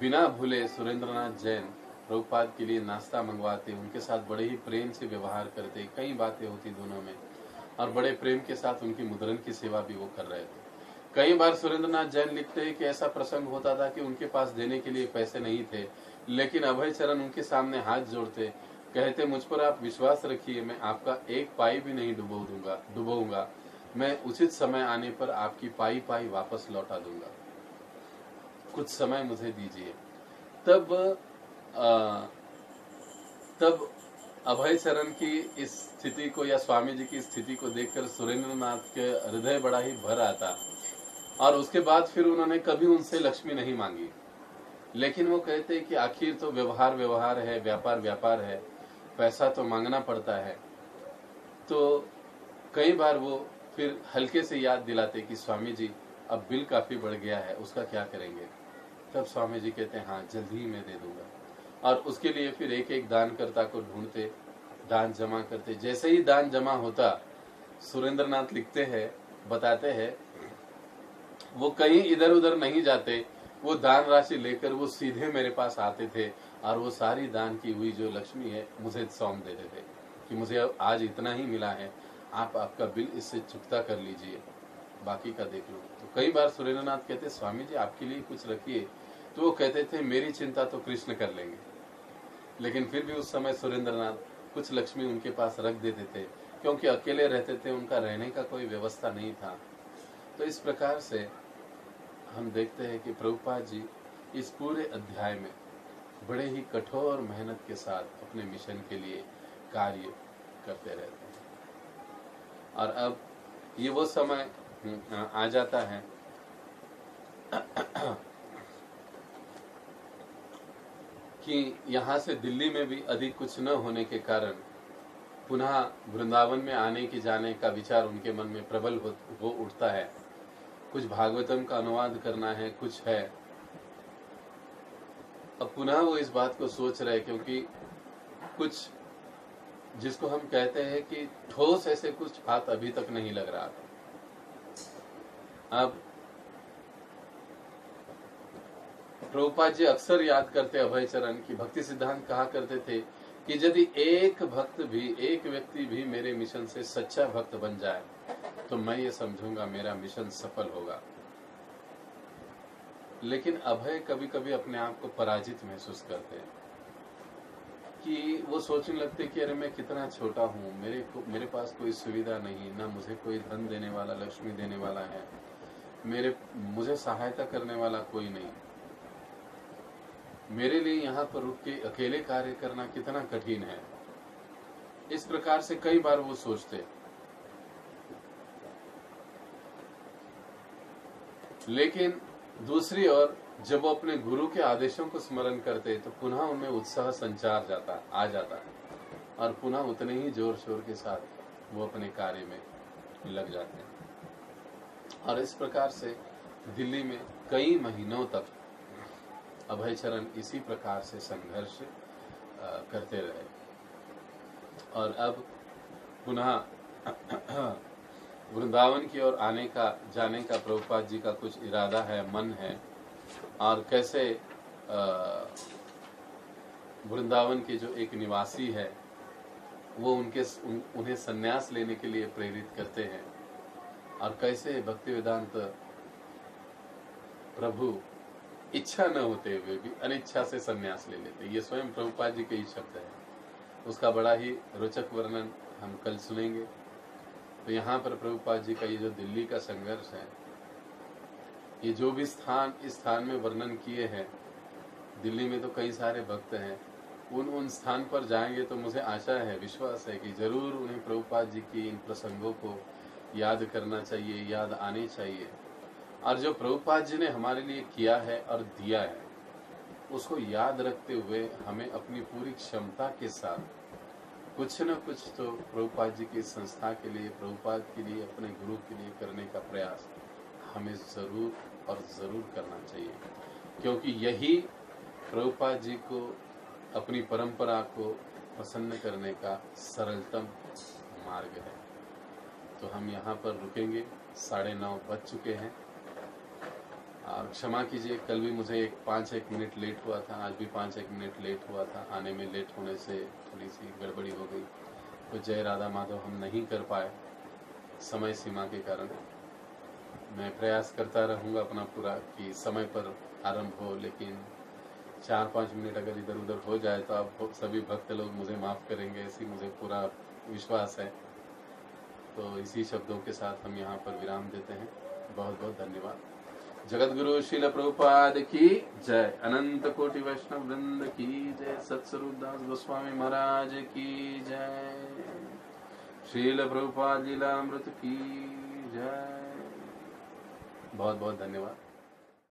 S1: बिना भूले सुरेंद्रनाथ जैन प्रभुपाद के लिए नाश्ता मंगवाते, उनके साथ बड़े ही प्रेम से व्यवहार करते, कई बातें होती दोनों में, और बड़े प्रेम के साथ उनकी मुद्रण की सेवा भी वो कर रहे थे। कई बार सुरेंद्रनाथ जैन लिखते हैं कि ऐसा प्रसंग होता था कि उनके पास देने के लिए पैसे नहीं थे, लेकिन अभयचरण उनके सामने हाथ जोड़ते, कहते मुझ पर आप विश्वास रखिए, मैं आपका एक पाई भी नहीं डुबोऊंगा, मैं उचित समय आने पर आपकी पाई पाई वापस लौटा दूंगा, कुछ समय मुझे दीजिए। तब अभयचरण की इस स्थिति को या स्वामी जी की स्थिति को देखकर सुरेंद्रनाथ के हृदय बड़ा ही भर आता, और उसके बाद फिर उन्होंने कभी उनसे लक्ष्मी नहीं मांगी। लेकिन वो कहते कि आखिर तो व्यवहार है, व्यापार है, पैसा तो मांगना पड़ता है। तो कई बार वो फिर हल्के से याद दिलाते कि स्वामी जी अब बिल काफी बढ़ गया है, उसका क्या करेंगे। तब स्वामी जी कहते हैं हाँ जल्दी ही मैं दे दूंगा, और उसके लिए फिर एक एक दानकर्ता को ढूंढते, दान जमा करते। जैसे ही दान जमा होता, सुरेंद्रनाथ लिखते हैं, बताते हैं, वो कहीं इधर उधर नहीं जाते, वो दान राशि लेकर वो सीधे मेरे पास आते थे और वो सारी दान की हुई जो लक्ष्मी है मुझे सौंप देते थे कि मुझे आज इतना ही मिला है, आप आपका बिल इससे चुकता कर लीजिए, बाकी का देख लो। तो कई बार सुरेंद्रनाथ कहते स्वामी जी आपके लिए कुछ रखिए, तो वो कहते थे मेरी चिंता तो कृष्ण कर लेंगे। लेकिन फिर भी उस समय सुरेंद्रनाथ कुछ लक्ष्मी उनके पास रख देते थे, क्योंकि अकेले रहते थे, उनका रहने का कोई व्यवस्था नहीं था। तो इस प्रकार से हम देखते हैं कि प्रभुपाद जी इस पूरे अध्याय में बड़े ही कठोर मेहनत के साथ अपने मिशन के लिए कार्य करते रहते हैं। और अब ये वो समय आ जाता है कि यहाँ से दिल्ली में भी अधिक कुछ न होने के कारण पुनः वृंदावन में आने की जाने का विचार उनके मन में प्रबल हो उठता है। कुछ भागवतम का अनुवाद करना है, कुछ है। अब पुनः वो इस बात को सोच रहे, क्योंकि कुछ जिसको हम कहते हैं कि ठोस ऐसे कुछ बात अभी तक नहीं लग रहा था। अब प्रभुपाद जी अक्सर याद करते अभय चरण की भक्ति सिद्धांत कहा करते थे कि यदि एक व्यक्ति भी मेरे मिशन से सच्चा भक्त बन जाए तो मैं ये समझूंगा मेरा मिशन सफल होगा। लेकिन अभय कभी कभी अपने आप को पराजित महसूस करते हैं कि वो सोचने लगते कि अरे मैं कितना छोटा हूँ, मेरे पास कोई सुविधा नहीं, ना मुझे कोई धन देने वाला, लक्ष्मी देने वाला है, मुझे सहायता करने वाला कोई नहीं, मेरे लिए यहाँ पर रुक के अकेले कार्य करना कितना कठिन है। इस प्रकार से कई बार वो सोचते। लेकिन दूसरी ओर जब वो अपने गुरु के आदेशों को स्मरण करते तो पुनः उनमें उत्साह संचार आ जाता और पुनः उतने ही जोर शोर के साथ वो अपने कार्य में लग जाते हैं। और इस प्रकार से दिल्ली में कई महीनों तक अभय चरण इसी प्रकार से संघर्ष करते रहे। और अब पुनः वृंदावन की ओर जाने का प्रभुपाद जी का कुछ इरादा है, मन है। और कैसे वृंदावन के जो एक निवासी है वो उन्हें संन्यास लेने के लिए प्रेरित करते हैं, और कैसे भक्ति वेदांत प्रभु इच्छा न होते हुए भी अनिच्छा से संन्यास ले लेते। ये स्वयं प्रभुपाद जी के ही शब्द है। उसका बड़ा ही रोचक वर्णन हम कल सुनेंगे। तो यहाँ पर प्रभुपाद जी का ये जो दिल्ली का संघर्ष है, ये जो भी इस स्थान में वर्णन किए हैं, दिल्ली में तो कई सारे भक्त हैं, उन स्थान पर जाएंगे तो मुझे आशा है, विश्वास है कि जरूर उन्हें प्रभुपाद जी की इन प्रसंगों को याद करना चाहिए, याद आने चाहिए। और जो प्रभुपाद जी ने हमारे लिए किया है और दिया है उसको याद रखते हुए हमें अपनी पूरी क्षमता के साथ कुछ न कुछ तो प्रभुपाद जी की संस्था के लिए, प्रभुपाद के लिए, अपने गुरु के लिए करने का प्रयास हमें जरूर और जरूर करना चाहिए, क्योंकि यही प्रभुपाद जी को अपनी परंपरा को प्रसन्न करने का सरलतम मार्ग है। तो हम यहाँ पर रुकेंगे, 9:30 बज चुके हैं। और क्षमा कीजिए, कल भी मुझे 5-1 मिनट लेट हुआ था, आज भी 5-1 मिनट लेट हुआ था। आने में लेट होने से थोड़ी सी गड़बड़ी हो गई, तो जय राधा माधव हम नहीं कर पाए समय सीमा के कारण। मैं प्रयास करता रहूँगा अपना पूरा कि समय पर आरंभ हो, लेकिन 4-5 मिनट अगर इधर उधर हो जाए तो आप सभी भक्त लोग मुझे माफ़ करेंगे, ऐसी मुझे पूरा विश्वास है। तो इसी शब्दों के साथ हम यहाँ पर विराम देते हैं। बहुत बहुत धन्यवाद। जगत गुरु श्रील प्रभुपाद की जय, अनंत कोटि वैष्णव वृंद की जय, सत्स्वरूप दास गोस्वामी महाराज की जय, श्रील प्रभुपाद लीलामृत की जय। बहुत बहुत धन्यवाद।